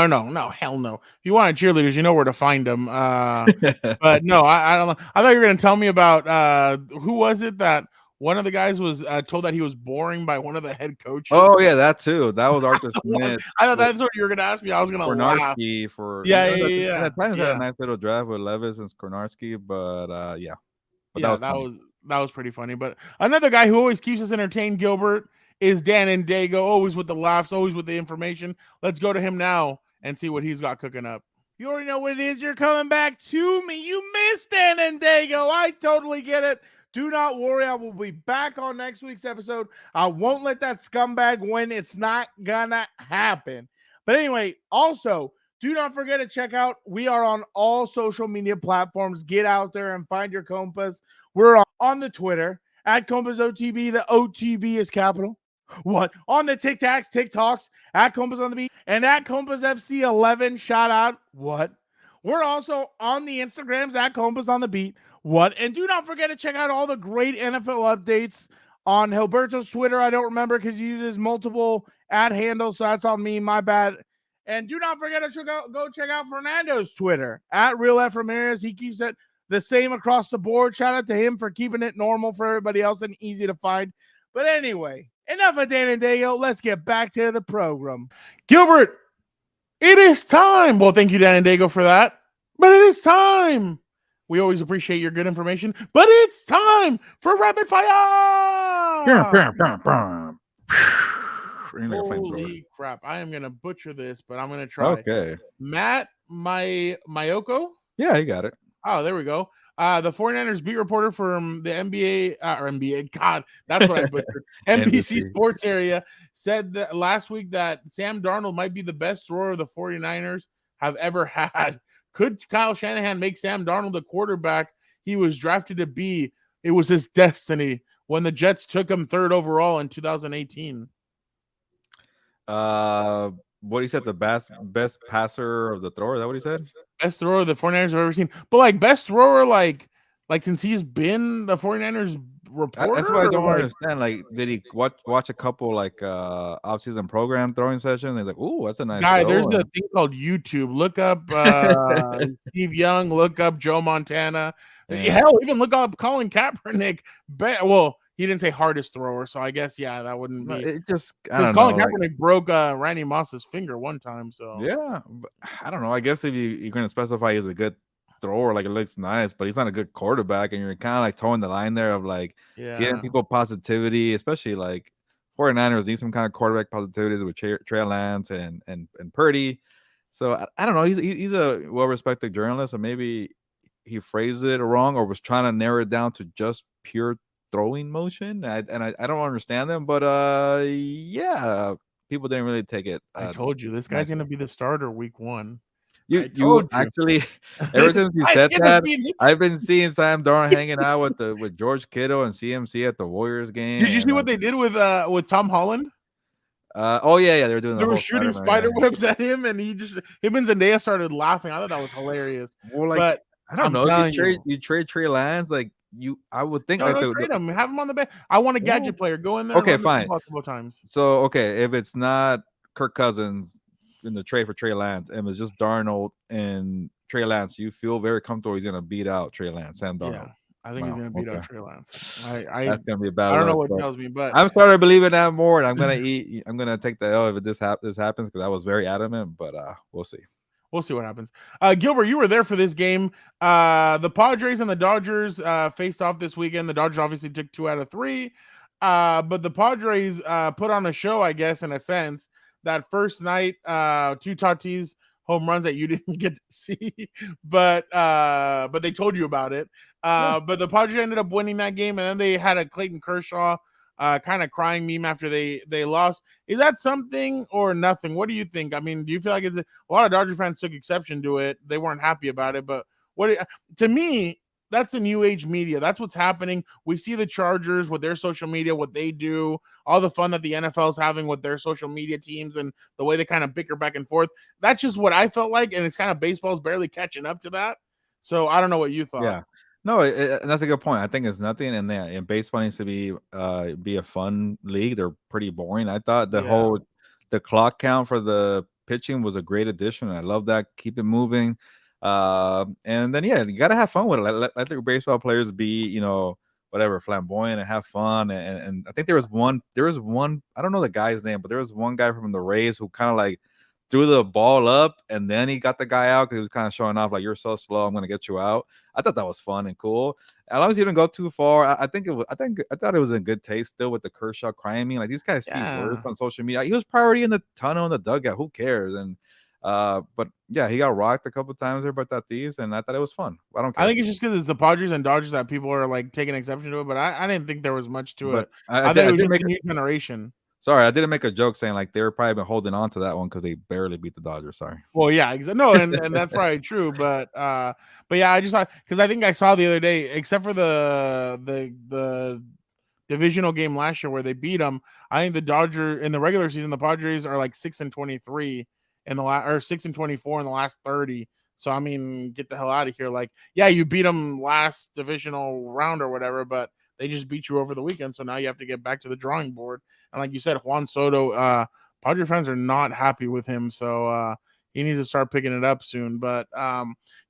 hell no. If you want cheerleaders, you know where to find them. But no, I don't know. I thought you were going to tell me about who was it that one of the guys was told that he was boring by one of the head coaches. Oh yeah, that too. That was Arthur Smith. I thought that's what you were going to ask me. I was going to laugh. Kornarski for Yeah, and the Titans had a yeah. nice little draft with Levis and Kornarski, but yeah. But that Yeah, was funny. that was pretty funny. But another guy who always keeps us entertained, Gilbert, is Dan and Dago. Always with the laughs, always with the information. Let's go to him now and see what he's got cooking up. You already know what it is. You're coming back to me. You missed Dan and Dago. I totally get it. Do not worry. I will be back on next week's episode. I won't let that scumbag win. It's not gonna happen. But anyway, also, do not forget to check out. We are on all social media platforms. Get out there and find your Compas. We're on the Twitter at Compas OTB. The OTB is capital. What? On the TikToks at Compas on the Beat and at Compas FC11. Shout out. What? We're also on the Instagrams at Compas on the Beat. What? And do not forget to check out all the great NFL updates on Hilberto's Twitter. I don't remember because he uses multiple ad handles, so that's on me. My bad. And do not forget to go check out Fernando's Twitter at Real F Ramirez. He keeps it the same across the board. Shout out to him for keeping it normal for everybody else and easy to find. But anyway, enough of Dan and Dago. Let's get back to the program. Gilbert, it is time. Well, thank you, Dan and Dago, for that. But it is time. We always appreciate your good information. But it's time for Rapid Fire. Holy crap. I am going to butcher this, but I'm going to try. Okay. Matt Mayoko? Yeah, you got it. Oh, there we go. The 49ers beat reporter from the NBA, God, that's what I butchered. NBC Sports area said that last week that Sam Darnold might be the best thrower the 49ers have ever had. Could Kyle Shanahan make Sam Darnold the quarterback he was drafted to be? It was his destiny when the Jets took him 3rd overall in 2018. What he said, the best passer of the thrower. Is that what he said? Best thrower the 49ers have ever seen. But like best thrower, like since he's been the 49ers reporter. That's what I don't understand. Like, did he watch a couple like offseason program throwing sessions? He's like, ooh, that's a nice guy. throw. There's a thing called YouTube. Look up Steve Young, look up Joe Montana. Yeah. Hell, even look up Colin Kaepernick. Well, he didn't say hardest thrower, so I guess that wouldn't be. It just because Colin Kaepernick broke Randy Moss's finger one time. So yeah, but I don't know. I guess if you're going to specify he's a good thrower, like it looks nice, but he's not a good quarterback, and you're kind of like towing the line there of like getting people positivity, especially like 49ers need some kind of quarterback positivity with Trey Lance and Purdy. So I don't know. He's a well-respected journalist, or maybe he phrased it wrong or was trying to narrow it down to just pure throwing motion. I don't understand them, but yeah, people didn't really take it. I told you this guy's gonna be the starter week 1. You actually, ever since you said that, I've been seeing Sam Darnold hanging out with George Kittle and CMC at the Warriors game. Did you see what they did with Tom Holland? Oh yeah, they were doing. They were shooting spider webs at him, and him and Zendaya started laughing. I thought that was hilarious. Well, like, but I don't know. You trade Trey Lance, like I would think like trade him, have him on the bench. I want a gadget player. Go in there. Okay, fine. Multiple times. So if it's not Kirk Cousins in the trade for Trey Lance, and it's just Darnold and Trey Lance, you feel very comfortable he's gonna beat out Trey Lance, Sam Darnold. Yeah, I think he's gonna beat out Trey Lance. That's gonna be a bad. I don't know what tells me, but I'm starting to believe in that more, and I'm gonna take the L if this happens because I was very adamant, but we'll see. We'll see what happens. Gilbert, you were there for this game. The Padres and the Dodgers faced off this weekend. The Dodgers obviously took 2 out of 3. But the Padres put on a show, I guess, in a sense. That first night, 2 Tatis home runs that you didn't get to see, but they told you about it. But the Padres ended up winning that game, and then they had a Clayton Kershaw kind of crying meme after they lost. Is that something or nothing? What do you think? I mean, do you feel like a lot of Dodger fans took exception to it? They weren't happy about it, but to me, that's a new age media. That's what's happening. We see the Chargers with their social media, what they do, all the fun that the NFL is having with their social media teams and the way they kind of bicker back and forth. That's just what I felt like, and it's kind of baseball's barely catching up to that. So I don't know what you thought. Yeah. No, that's a good point. I think it's nothing, and baseball needs to be a fun league. They're pretty boring. I thought the clock count for the pitching was a great addition. I love that. Keep it moving. And then you gotta have fun with it. Let the baseball players be, whatever, flamboyant and have fun. And I think there was one. I don't know the guy's name, but there was one guy from the Rays who kind of like threw the ball up and then he got the guy out because he was kind of showing off like, you're so slow, I'm gonna get you out. I thought that was fun and cool. As long as you didn't go too far, I thought it was in good taste still with the Kershaw crying me. Like, these guys see worse on social media. He was probably in the tunnel in the dugout. Who cares? And but yeah, he got rocked a couple times there by Tatis, and I thought it was fun. I don't care. I think it's just because it's the Padres and Dodgers that people are like taking exception to it, but I didn't think there was much to it. I think it was just a new generation. Sorry, I didn't make a joke saying like they were probably been holding on to that one because they barely beat the Dodgers. Sorry. Well, yeah, no, and that's probably true, but yeah, I just thought, because I think I saw the other day, except for the divisional game last year where they beat them, I think the Dodgers in the regular season, the Padres are like 6-23 in the last, or 6-24 in the last 30. So I mean, get the hell out of here! Like, yeah, you beat them last divisional round or whatever, but they just beat you over the weekend. So now you have to get back to the drawing board. And like you said, Juan Soto, Padre fans are not happy with him. So he needs to start picking it up soon. But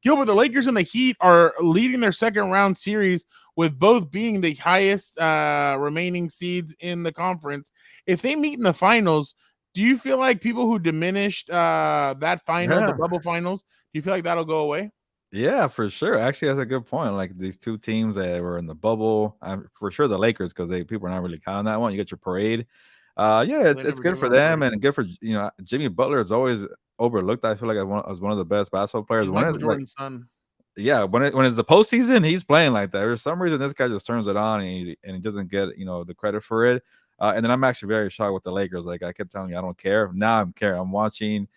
Gilbert, the Lakers and the Heat are leading their second round series with both being the highest remaining seeds in the conference. If they meet in the finals, do you feel like people who diminished that final, the bubble finals, do you feel like that'll go away? Yeah, for sure. Actually, that's a good point. Like these two teams that were in the bubble, for sure the Lakers, because people are not really counting that one. You get your parade. Yeah, it's good for them and good for Jimmy Butler is always overlooked. I feel like as one of the best basketball players. He's Michael Jordan's son. Yeah, when it's the postseason, he's playing like that. For some reason, this guy just turns it on and he doesn't get the credit for it. And then I'm actually very shocked with the Lakers. Like I kept telling you, I don't care. Now I'm caring. I'm watching.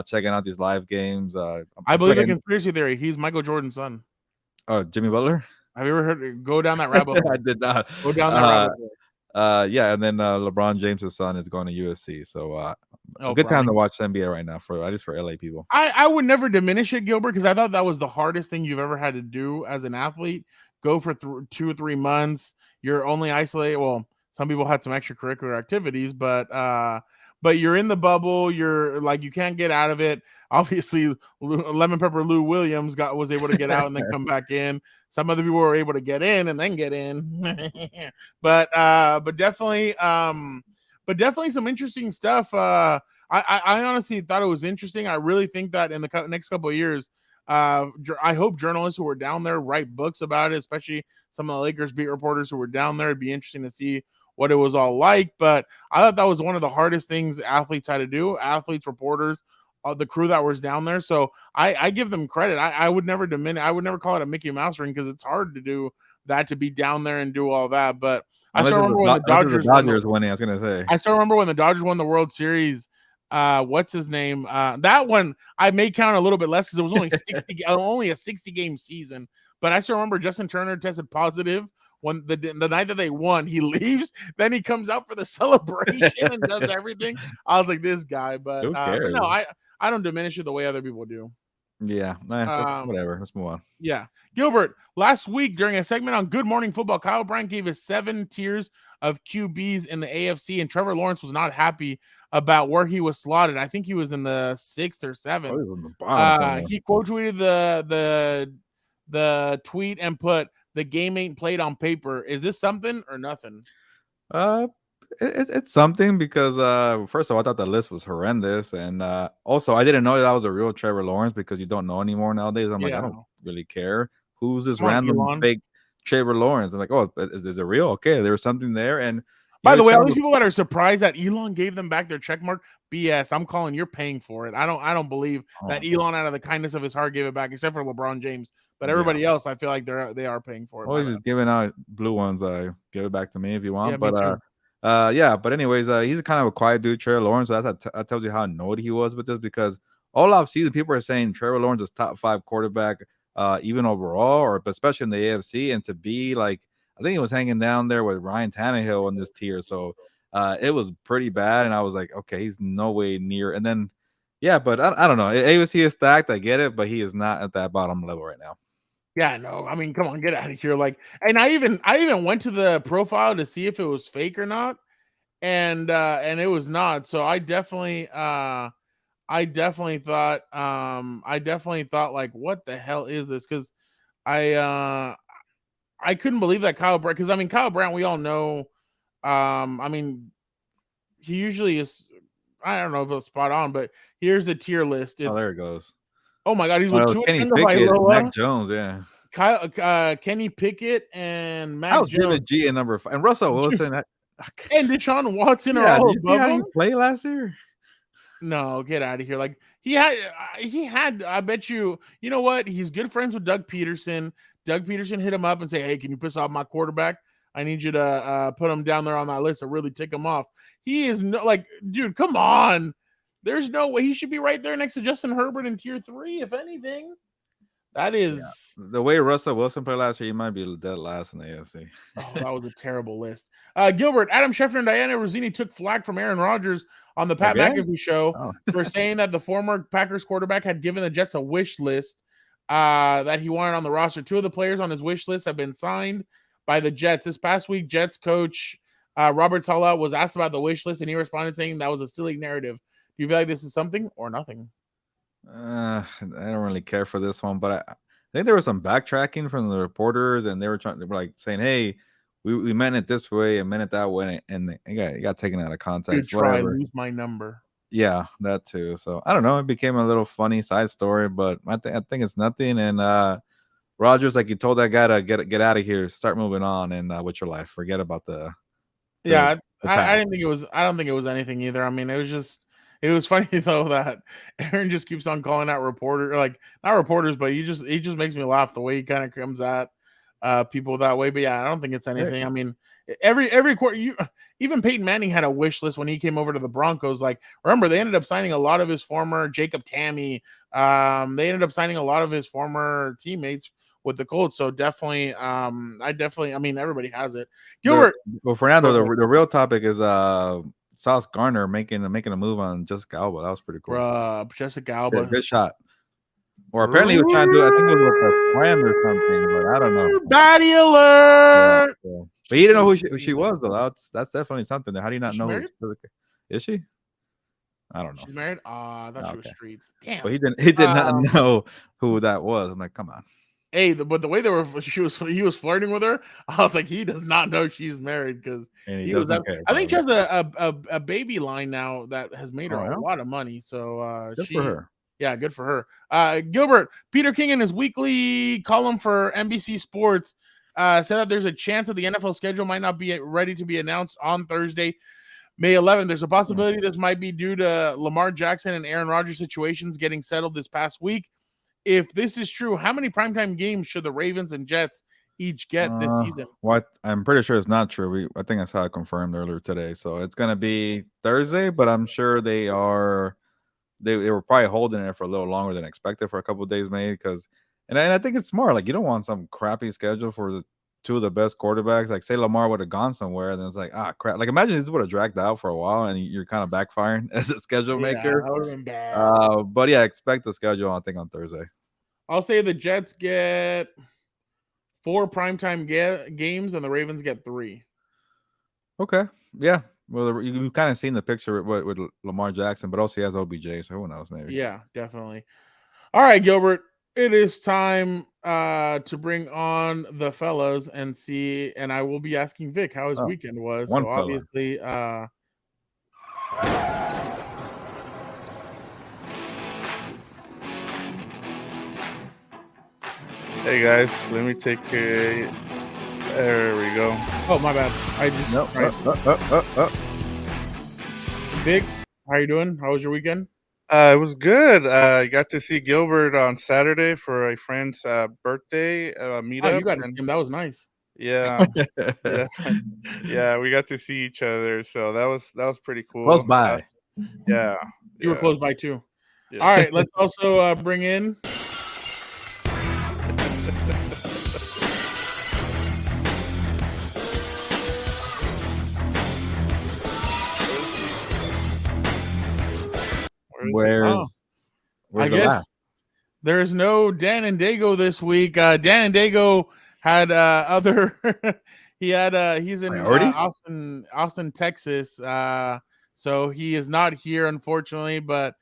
Checking out these live games. I believe in conspiracy theory. He's Michael Jordan's son. Oh, Jimmy Butler? Have you ever heard go down that rabbit hole? I did not. Go down that rabbit hole. Yeah, and then LeBron James' son is going to USC. So a good time to watch NBA right now, at least for LA people. I would never diminish it, Gilbert, because I thought that was the hardest thing you've ever had to do as an athlete. Go for 2 or 3 months. You're only isolated. Well, some people had some extracurricular activities, but you're in the bubble. You're like, you can't get out of it. Obviously, Lemon Pepper Lou Williams was able to get out and then come back in. Some other people were able to get in and then get in. but definitely some interesting stuff. I honestly thought it was interesting. I really think that in the next couple of years, I hope journalists who were down there write books about it, especially some of the Lakers beat reporters who were down there. It'd be interesting to see what it was all like. But I thought that was one of the hardest things athletes had to do. Athletes, reporters, the crew that was down there. So I give them credit. I would never diminish. I would never call it a Mickey Mouse ring because it's hard to do that, to be down there and do all that. But I still remember when the Dodgers winning. I was gonna say. I still remember when the Dodgers won the World Series. What's his name? That one I may count a little bit less because it was only 60, only a 60-game season. But I still remember Justin Turner tested positive when the night that they won. He leaves, then he comes out for the celebration and does everything. I was like, this guy, but no, I don't diminish it the way other people do. Yeah, whatever. Let's move on. Yeah, Gilbert. Last week during a segment on Good Morning Football, Kyle Bryant gave us 7 tiers of QBs in the AFC, and Trevor Lawrence was not happy about where he was slotted. I think he was in the 6th or 7th. Oh, he was on the bottom he quote tweeted the tweet and put, "The game ain't played on paper. Is this something or nothing?" It's something because first of all, I thought the list was horrendous, and also I didn't know that was a real Trevor Lawrence because you don't know anymore nowadays. I'm like, I Yeah. don't really care who's this Come on, random Elon. fake Trevor Lawrence. I'm like, oh, is it real? Okay, there was something there, and By the he's way, kind all of these people that are surprised that Elon gave them back their check mark, BS. I'm calling you're paying for it. I don't believe that oh, Elon out of the kindness of his heart gave it back, except for LeBron James. But yeah. everybody else, I feel like they are paying for it. Well, My he's bad. just giving out blue ones. Give it back to me if you Yeah, want. me But too. yeah. But anyways, he's a kind of a quiet dude, Trevor Lawrence. So that tells you how annoyed he was with this because all offseason people are saying Trevor Lawrence is top 5 quarterback, even overall, or especially in the AFC, and to be like, I think he was hanging down there with Ryan Tannehill in this tier. So it was pretty bad, and I was like, okay, he's no way near. And then yeah, but I don't know. AFC is stacked. I get it, but he is not at that bottom level right now. Yeah, no, I mean, come on, get out of here. Like, and I even went to the profile to see if it was fake or not, and it was not. So I definitely thought like, what the hell is this? Because I uh I couldn't believe that Kyle Brown, because I mean Kyle Brown, we all know. I mean, he usually is. I don't know if it's spot on, but here's the tier list. Oh, there It's, it goes. oh my god, he's Oh, with it was Tua Kenny Pickett, Mac Tagovailoa, Jones, yeah. Kyle, Kenny Pickett, and I Mac was Jimmy Jones, G at number 5, and Russell Wilson. and Deshaun Watson are Yeah, do all you see above how he him. played last year? No, get out of here. Like he had, I bet you, you know what? He's good friends with Doug Peterson. Doug Peterson hit him up and say, "Hey, can you piss off my quarterback? I need you to put him down there on that list to really tick him off." He is no, like, dude, come on. There's no way he should be right there next to Justin Herbert in tier 3, if anything. That Yeah. is, The way Russell Wilson played last year, he might be dead last in the AFC. oh, that was a terrible list. Gilbert, Adam Schefter, and Diana Rosini took flack from Aaron Rodgers on the Pat Again? McAfee show Oh. for saying that the former Packers quarterback had given the Jets a wish list that he wanted on the roster. 2 of the players on his wish list have been signed by the Jets. This past week, Jets coach Robert Saleh was asked about the wish list, and he responded saying that was a silly narrative. Do you feel like this is something or nothing? I don't really care for this one, but I think there was some backtracking from the reporters, and they were like saying, "Hey, we meant it this way and meant it that way," and it got taken out of Good context. try. Whatever. Lose my number. Yeah, that too. So I don't know. It became a little funny side story, but I think it's nothing. And Rogers, like, you told that guy to get out of here, start moving on, and with your life, forget about the Yeah, the I past. didn't think it was. I don't think it was anything either. I mean, it was funny though that Aaron just keeps on calling out like, not reporters, but he just makes me laugh the way he kind of comes at people that way. But yeah, I don't think it's Hey, anything. I mean, every quarter, even Peyton Manning had a wish list when he came over to the Broncos. Like, remember, they ended up signing a lot of his former Jacob Tammy. They ended up signing a lot of his former teammates with the Colts. So definitely, I mean, everybody has it. the Gilbert, well, Fernando, go the, ahead. the real topic is Sauce Garner making a move on Jessica Alba. That was pretty cool. Bruh, Jessica Good, Alba. good shot. Or apparently he was trying to do it. I think it was with a friend or something, but I don't know. Body Yeah. alert. So. But he She's didn't know so who she was though. That's definitely something there. How do you Is not she know married? who's is she? I don't know. She's married? I thought she was Okay. streets. But Damn. he did not Um, know who that was. I'm like, come on. but the way he was flirting with her, I was like, he does not know she's married because And he he was up. doesn't care I think she probably. has a baby line now that has made her Oh a yeah. lot of money. So Good for her. yeah, good for her. Gilbert, Peter King in his weekly column for NBC Sports said that there's a chance that the NFL schedule might not be ready to be announced on Thursday, May 11th. There's a possibility this might be due to Lamar Jackson and Aaron Rodgers situations getting settled this past week. If this is true, how many primetime games should the Ravens and Jets each get this season? What I'm pretty sure it's not true. I think I saw it confirmed earlier today. So it's gonna be Thursday, but I'm sure they were probably holding it for a little longer than expected for a couple of days, maybe because and I think it's smart. Like, you don't want some crappy schedule for the 2 of the best quarterbacks. Like, say Lamar would have gone somewhere, then it's like, crap. Like, imagine this would have dragged out for a while and you're kind of backfiring as a schedule Yeah, maker. that would have been bad. But yeah, expect the schedule, I think, on Thursday. I'll say the Jets get 4 primetime games and the Ravens get 3. Okay. Yeah. Well, you've kind of seen the picture with Lamar Jackson, but also he has OBJ, so who knows, maybe. Yeah, definitely. All right, Gilbert. It is time to bring on the fellas and see, and I will be asking Vic how his Oh, weekend was. one So fella. obviously, Hey guys, let me take a. There we go. oh my bad. I just No. tried. Vic, how you doing? How was your weekend? It was good. I got to see Gilbert on Saturday for a friend's birthday Oh, you meetup, got to see and him. That was nice. yeah, yeah, yeah, we got to see each other. So that was pretty Close cool. by. Yeah, You were yeah, close by too. yeah. All right, let's also bring in. Where is he? Oh, Where's I the laugh? guess there is no Dan and Dago this week. Dan and Dago had other. He had he's in Priorities? Austin, Texas. So he is not here, unfortunately, but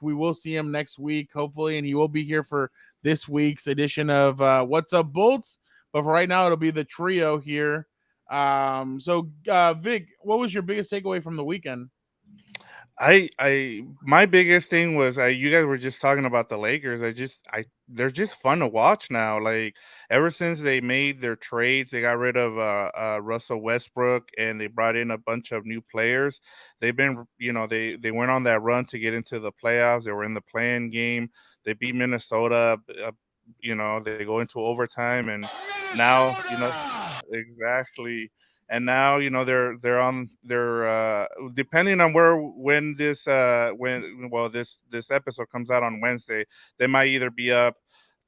we will see him next week, hopefully, and he will be here for this week's edition of What's Up Bolts. But for right now, it'll be the trio here. Vic, what was your biggest takeaway from the weekend? My biggest thing was you guys were just talking about the Lakers. They're just fun to watch now. Like ever since they made their trades, they got rid of Russell Westbrook and they brought in a bunch of new players. They've been, they went on that run to get into the playoffs. They were in the play-in game. They beat Minnesota. They go into overtime, and now, exactly. And now they're on they're depending on when this episode comes out on Wednesday, they might either be up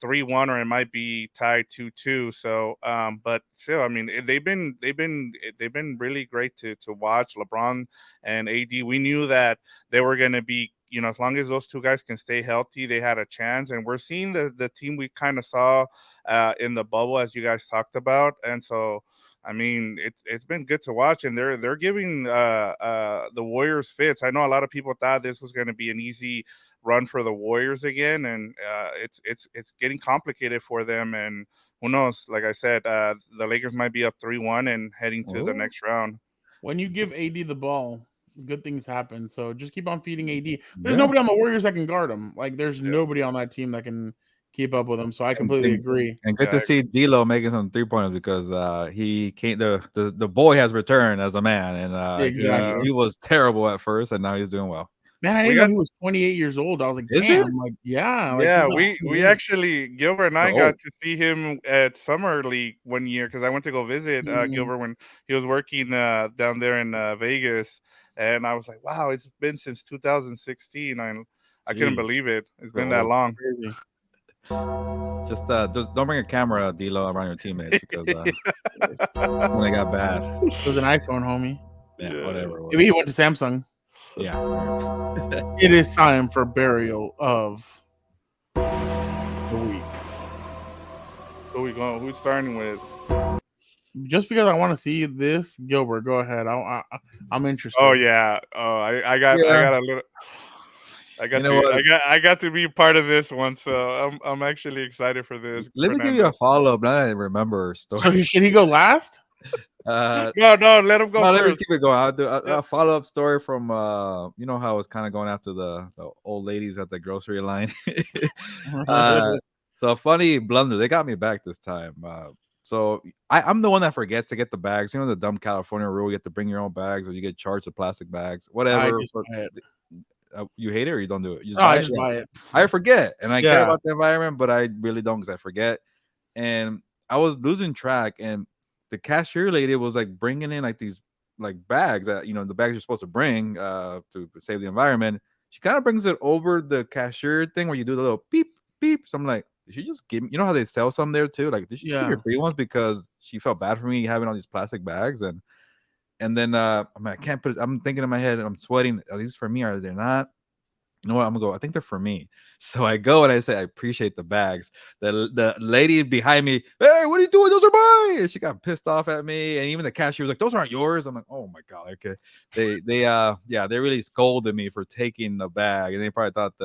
3-1 or it might be tied 2-2. So but still, I mean, they've been really great to watch. LeBron and AD, we knew that they were going to be, as long as those two guys can stay healthy, they had a chance. And we're seeing the team we kind of saw in the bubble, as you guys talked about. And so I mean, it's been good to watch, and they're giving the Warriors fits. I know a lot of people thought this was going to be an easy run for the Warriors again, and it's getting complicated for them. And who knows? Like I said, the Lakers might be up 3-1 and heading to the next round. When you give AD the ball, good things happen. So just keep on feeding AD. There's Yeah. nobody on the Warriors that can guard him. Like there's Yeah, nobody on that team that can keep up with him. So I And, completely and, agree. and good yeah, to see D'Lo making some 3-pointers because he came. The boy has returned as a man, and he yeah. Exactly. he was terrible at first, and now he's doing well. Man, I We didn't know got he was 28 years old. I was like, Is it? damn, like, yeah, like he's Yeah, not we 28. actually, Gilbert and So I old. got to see him at Summer League one year because I went to go visit Mhm. Gilbert when he was working down there in Vegas, and I was like, wow, it's been since 2016. I couldn't Jeez, beliit. It's so been that old. long. Crazy. Just don't bring a camera, D'Lo, around your teammates because when it got bad. It was an iPhone, homie. Yeah, Yeah. whatever. It was. Maybe he went to Samsung. Yeah. It is time for burial of the week. Who we going? Who's starting with? Just because I want to see this, Gilbert, go ahead. I'm interested. Oh yeah. Oh, I Yeah. got a little. I You got know to what? I got to be part of this one, so I'm actually excited for this, Let me give you a Fernando. follow up. Now that I remember a So story. should he go last? Uh, No, let him go no, let me first. keep it going. I'll do Yeah. a follow up story from you know how I was kind of going after the old ladies at the grocery line. uh, so a funny blunder. They got me back this time. So I'm the one that forgets to get the bags. You know the dumb California rule: you have to bring your own bags, or you get charged with plastic bags, I whatever. just But buy it. you hate it or you don't do it. You just No, I buy it. just Yeah. buy it. I forget, and I care Yeah. about the environment, but I really don't because I forget. And I was losing track, and the cashier lady was like bringing in like these like bags that the bags you're supposed to bring to save the environment. She kind of brings it over the cashier thing where you do the little beep beep. So I'm like, did she just give me? You know how they sell some there too? Like, did she just give me Yeah. free ones because she felt bad for me having all these plastic bags? And then I'm like, I can't put it. I'm thinking in my head, I'm sweating. Are these for me? Or are they not? You know what? I'm gonna go. I think they're for me. So I go and I say, I appreciate the bags. The lady behind me, hey, what are you doing? Those are mine. And she got pissed off at me. And even the cashier was like, those aren't yours. I'm like, oh my god. Okay. They really scolded me for taking the bag, and they probably thought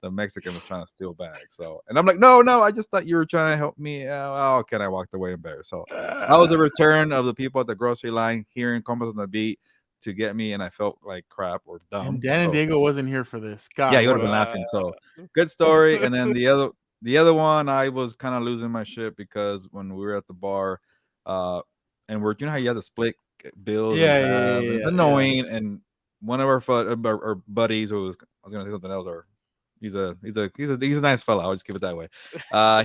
the Mexican was trying to steal bags. So, and I'm like, no, I just thought you were trying to help me. Oh, okay. And I walked away embarrassed. So that was a return of the people at the grocery line hearing Compas on the beat to get me, and I felt like crap or dumb. And Dan and So, Diego wasn't here for this. yeah, God, he would what have been a laughing. So good story. And then the other one, I was kind of losing my shit because when we were at the bar, and you know how you have to split bills and tabs, and it's annoying. And one of our buddies, who was I was gonna say something else, or he's a nice fellow. I'll just give it that way.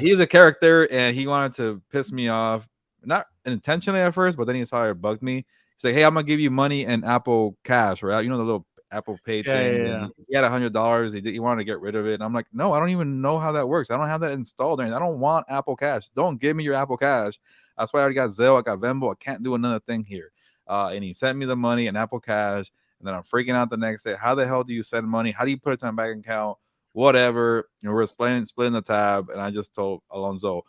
He's a character, and he wanted to piss me off, not intentionally at first, but then he saw it bugged me. He's like, "Hey, I'm gonna give you money and Apple Cash, right? You know the little Apple Pay thing." And he had $100. He wanted to get rid of it, and I'm like, "No, I don't even know how that works. I don't have that installed. I don't want Apple Cash. Don't give me your Apple Cash. That's why I already got Zelle. I got Venmo. I can't do another thing here." And he sent me the money and Apple Cash, and then I'm freaking out the next day. How the hell do you send money? How do you put it to my bank account? Whatever. And we're splitting the tab, and I just told Alonso,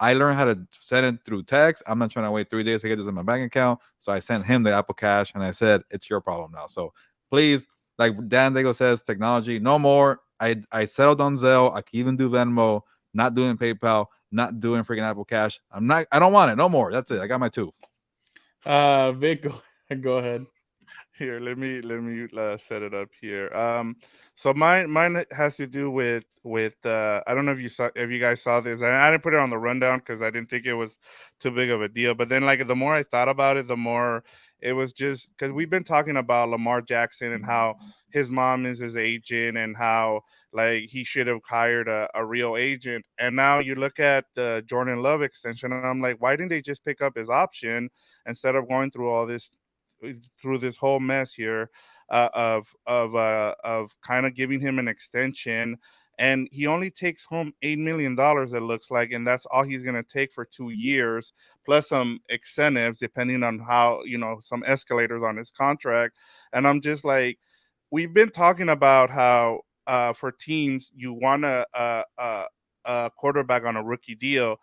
I learned how to send it through text. I'm not trying to wait 3 days to get this in my bank account. So I sent him the Apple Cash, and I said, it's your problem now. So please, like Dan Diego says, technology, no more. I settled on Zelle. I can even do Venmo, not doing PayPal, not doing freaking Apple Cash. I don't want it. No more. That's it. I got my two. Vic, go ahead. Here, let me set it up here. So mine has to do with I don't know if you guys saw this. I didn't put it on the rundown because I didn't think it was too big of a deal. But then, like, the more I thought about it, the more it was just because we've been talking about Lamar Jackson and how his mom is his agent and how like he should have hired a real agent. And now you look at the Jordan Love extension, and I'm like, why didn't they just pick up his option instead of going through all this? Through this whole mess here of kind of giving him an extension, and he only takes home $8 million, it looks like, and that's all he's going to take for 2 years, plus some incentives depending on how, some escalators on his contract. And I'm just like, we've been talking about how for teams you want a quarterback on a rookie deal,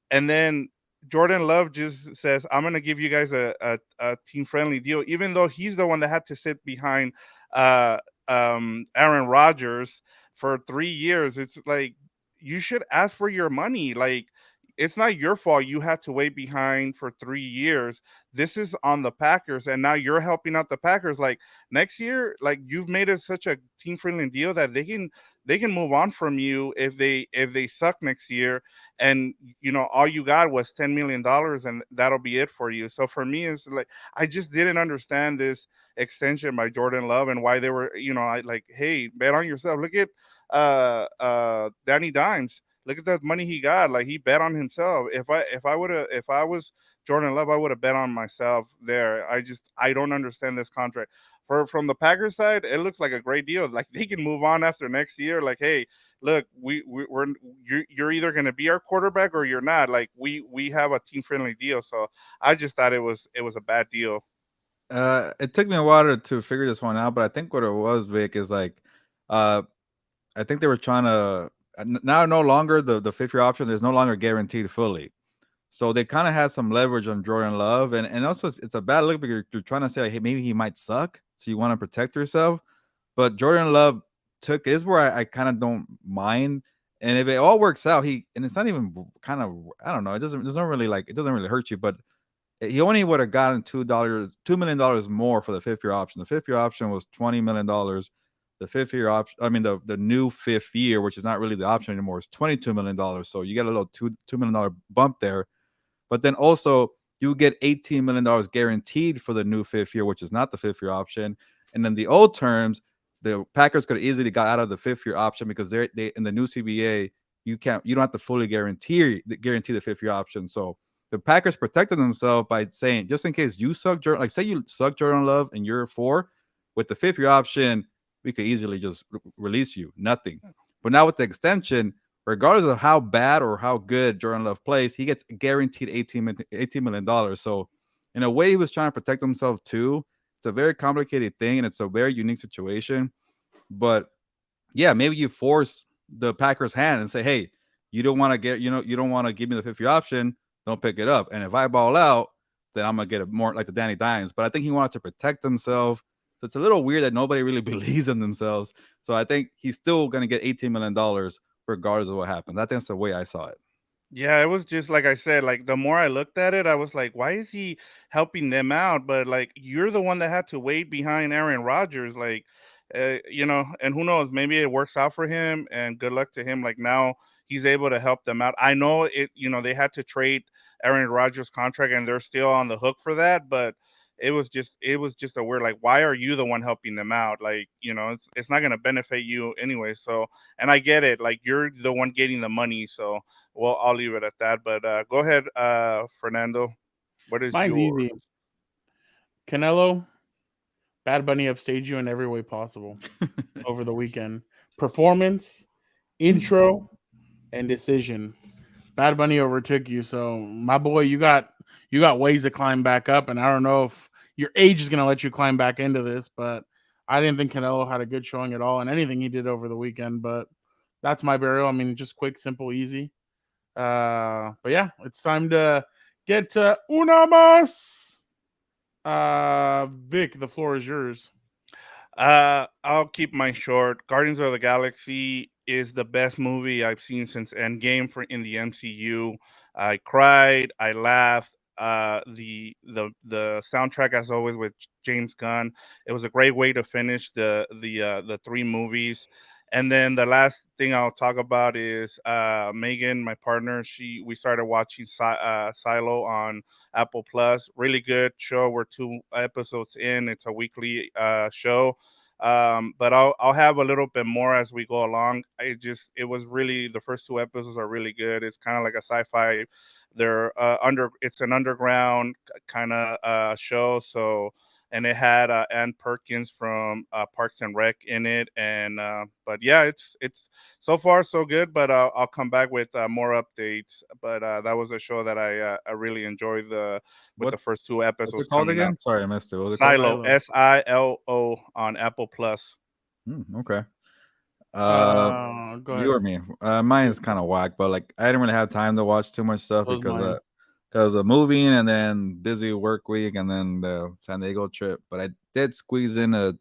and then Jordan Love just says, I'm going to give you guys a team friendly deal, even though he's the one that had to sit behind uh, Aaron Rodgers for 3 years. It's like, you should ask for your money. Like, it's not your fault you had to wait behind for 3 years. This is on the Packers, and now you're helping out the Packers. Like, next year, like, you've made it such a team friendly deal that they can move on from you if they suck next year, and all you got was $10 million, and that'll be it for you. So for me, it's like, I just didn't understand this extension by Jordan Love and why they were, I like, hey, bet on yourself. Look at Danny Dimes. Look at that money he got. Like, he bet on himself. If I was Jordan Love, I would have bet on myself there. I don't understand this contract. From the Packers side, it looks like a great deal. Like, they can move on after next year. Like, hey, look, you're either going to be our quarterback or you're not. Like, we have a team friendly deal. So I just thought it was a bad deal. It took me a while to figure this one out, but I think what it was, Vic, is like, I think they were trying to now no longer the fifth year option is no longer guaranteed fully. So they kind of had some leverage on Jordan Love, and also it's a bad look because you're trying to say, like, hey, maybe he might suck, so you want to protect yourself. But Jordan Love is where I kind of don't mind, and if it all works out, and it's not even kind of, I don't know, it doesn't really hurt you, but he only would have gotten $2 million more for the fifth year option. The fifth year option was $20 million. The fifth year option, I mean, the new fifth year, which is not really the option anymore, is $22 million. So you get a little $2 million bump there. But then also you get $18 million guaranteed for the new fifth year, which is not the fifth year option. And then the old terms, the Packers could have easily got out of the fifth year option because they in the new CBA, you don't have to fully guarantee the fifth year option. So the Packers protected themselves by saying, just in case you suck, Jordan, like say you suck Jordan Love in year 4, with the fifth year option, we could easily just release you. Nothing. But now with the extension, regardless of how bad or how good Jordan Love plays, he gets guaranteed $18 million. So in a way, he was trying to protect himself too. It's a very complicated thing, and it's a very unique situation. But yeah, maybe you force the Packers' hand and say, hey, you don't want to give me the fifth year option, don't pick it up. And if I ball out, then I'm gonna get it more like the Danny Dimes. But I think he wanted to protect himself So it's a little weird that nobody really believes in themselves. So I think he's still going to get $18 million regardless of what happens. I think that's the way I saw it. Yeah, it was just like I said, like the more I looked at it, I was like, why is he helping them out? But like, you're the one that had to wait behind Aaron Rodgers, like, and who knows, maybe it works out for him and good luck to him. Like now he's able to help them out. I know they had to trade Aaron Rodgers' contract and they're still on the hook for that, but it was just a weird, like, why are you the one helping them out? Like, it's not going to benefit you anyway. So, and I get it, like you're the one getting the money. So, well, I'll leave it at that. But go ahead, Fernando. What is Mine's your? easy. Canelo, Bad Bunny upstaged you in every way possible over the weekend. Performance, intro, and decision. Bad Bunny overtook you. So my boy, you got ways to climb back up, and I don't know if your age is gonna let you climb back into this, but I didn't think Canelo had a good showing at all in anything he did over the weekend. But that's my burial. I mean, just quick, simple, easy. But yeah, it's time to get to una más. Vic, the floor is yours. I'll keep mine short. Guardians of the Galaxy is the best movie I've seen since Endgame for in the MCU. I cried, I laughed. The soundtrack, as always, with James Gunn. It was a great way to finish the three movies. And then the last thing I'll talk about is Megan, my partner. We started watching Silo on Apple Plus. Really good show. We're 2 episodes in. It's a weekly show. But I'll have a little bit more as we go along. It was really, the first 2 episodes are really good. It's kind of like a sci-fi. It's an underground kind of show. So, and it had Ann Perkins from Parks and Rec in it, and but yeah, it's so far so good. But I'll come back with more updates. But that was a show that I really enjoyed with the What's first 2 what's episodes it called coming again? up. Sorry, I missed it. What was it called? Silo, Silo. Silo on Apple Plus. Okay. Uh, Go you ahead. or me? Mine is kind of whack, but like I didn't really have time to watch too much stuff That was mine. because of moving and then busy work week and then the San Diego trip. But I did squeeze in a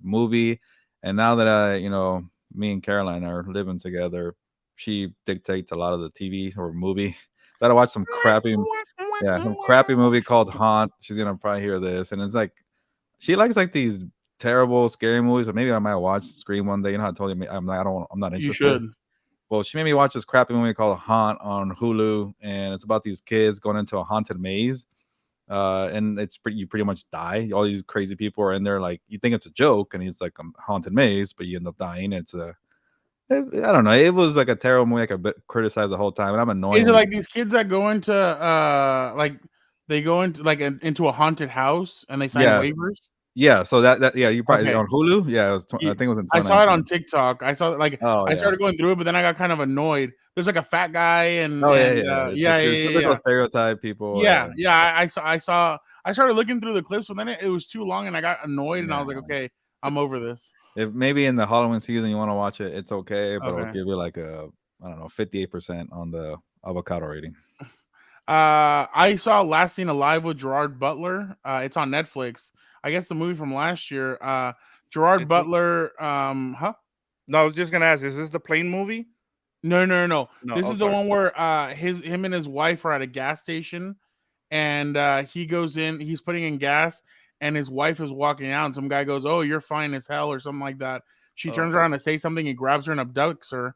movie, and now that me and Caroline are living together, she dictates a lot of the TV or movie. Gotta watch some crappy movie called Haunt. She's gonna probably hear this, and it's like she likes like these terrible, scary movies. Or maybe I might watch Scream one day. You know how I told you I'm not You interested. should. Well, she made me watch this crappy movie called Haunt on Hulu, and it's about these kids going into a haunted maze. And you pretty much die. All these crazy people are in there. Like you think it's a joke, and it's like a haunted maze, but you end up dying. I don't know. It was like a terrible movie. I could criticize the whole time, and I'm annoying. Is it like these kids that go into like they go into like into a haunted house and they sign yeah, waivers? yeah. So yeah, you probably Okay. on Hulu. Yeah, I think it was in I saw it 2019. on TikTok. I saw like Oh I yeah. started going through it, but then I got kind of annoyed. There's like a fat guy Oh yeah, and yeah. It's yeah, like yeah, your yeah, typical yeah. stereotype people. Yeah, yeah. I started looking through the clips, but then it was too long and I got annoyed and I was like, Nah. okay, I'm over this. If maybe in the Halloween season you want to watch it, it's okay, but I'll Okay. give you like I don't know 58% on the avocado rating. I saw Last Seen Alive with Gerard Butler. It's on Netflix. I guess the movie from last year. Gerard Butler. Huh? No, I was just gonna ask, is this the plane movie? No. No. This Oh, is the sorry. one where him and his wife are at a gas station, and he goes in. He's putting in gas, and his wife is walking out. And some guy goes, "Oh, you're fine as hell," or something like that. She turns around to say something. He grabs her and abducts her,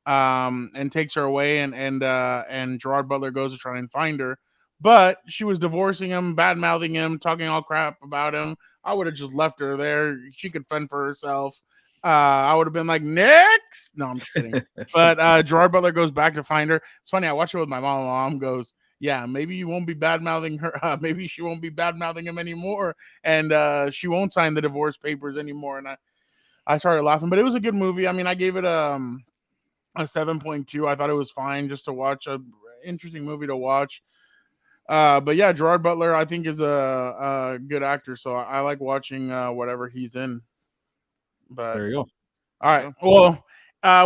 and takes her away. And Gerard Butler goes to try and find her, but she was divorcing him, bad mouthing him, talking all crap about him. I would have just left her there. She could fend for herself. I would have been like, next. No, I'm just kidding. But Gerard Butler goes back to find her. It's funny. I watched it with my mom. My mom goes, yeah, maybe you won't be bad mouthing her. Maybe she won't be bad mouthing him anymore. And she won't sign the divorce papers anymore. And I started laughing, but it was a good movie. I mean, I gave it a 7.2. I thought it was fine just to watch, a interesting movie to watch. But yeah, Gerard Butler, I think, is a good actor. So I like watching whatever he's in. But There you go. all right. Well,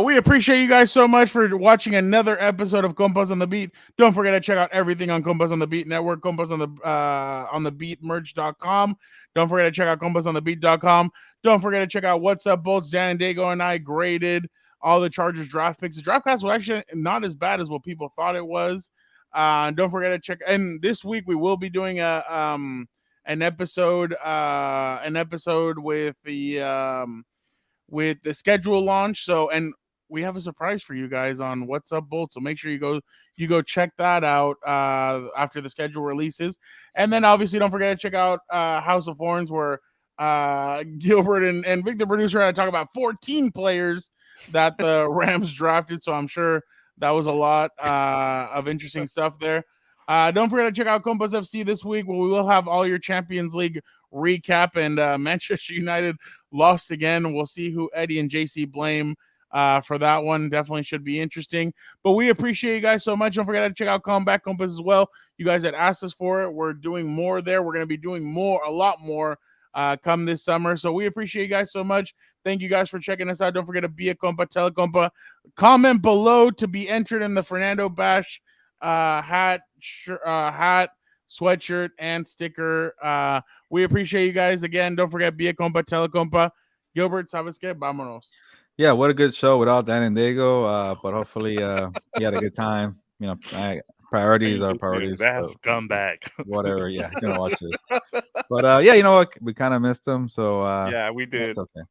We appreciate you guys so much for watching another episode of Compas on the Beat. Don't forget to check out everything on Compas on the Beat Network, Compas on the Beat merch.com. Don't forget to check out compasonthebeat.com. Don't forget to check out What's Up Bolts. Dan and Dago and I graded all the Chargers draft picks. The draft class was actually not as bad as what people thought it was. Don't forget to check. And this week we will be doing an episode with the schedule launch. So, and we have a surprise for you guys on What's Up Bolt. So make sure you go check that out after the schedule releases. And then obviously don't forget to check out House of Horns, where Gilbert and Vic, the producer, had to talk about 14 players that the Rams drafted. So I'm sure that was a lot of interesting stuff there. Don't forget to check out Compas FC this week, where we will have all your Champions League recap. And Manchester United lost again. We'll see who Eddie and JC blame for that one. Definitely should be interesting. But we appreciate you guys so much. Don't forget to check out Comeback Compass as well. You guys had asked us for it. We're doing more there. We're going to be doing a lot more come this summer. So we appreciate you guys so much. Thank you guys for checking us out. Don't forget to be a compa, tell a compa. Comment below to be entered in the Fernando Bash hat, sweatshirt, and sticker. We appreciate you guys again. Don't forget, be a compa, tell a compa. Gilbert, sabes que? Vámonos. Yeah, what a good show without Dan and Dago. But hopefully, he had a good time. You know, priorities are priorities. That's scumbag. Whatever. Yeah, he's gonna watch this. But yeah, you know what? We kind of missed him. So yeah, we did. It's okay.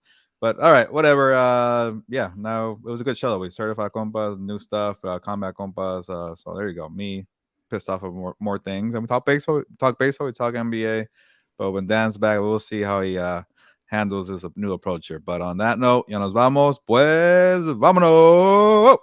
But all right, whatever. Yeah, now it was a good show. We certified compas, new stuff, combat compas. So there you go. Me pissed off of more things. And we talk baseball, we talk NBA. But when Dan's back, we'll see how he handles this new approach here. But on that note, ya nos vamos, pues vámonos.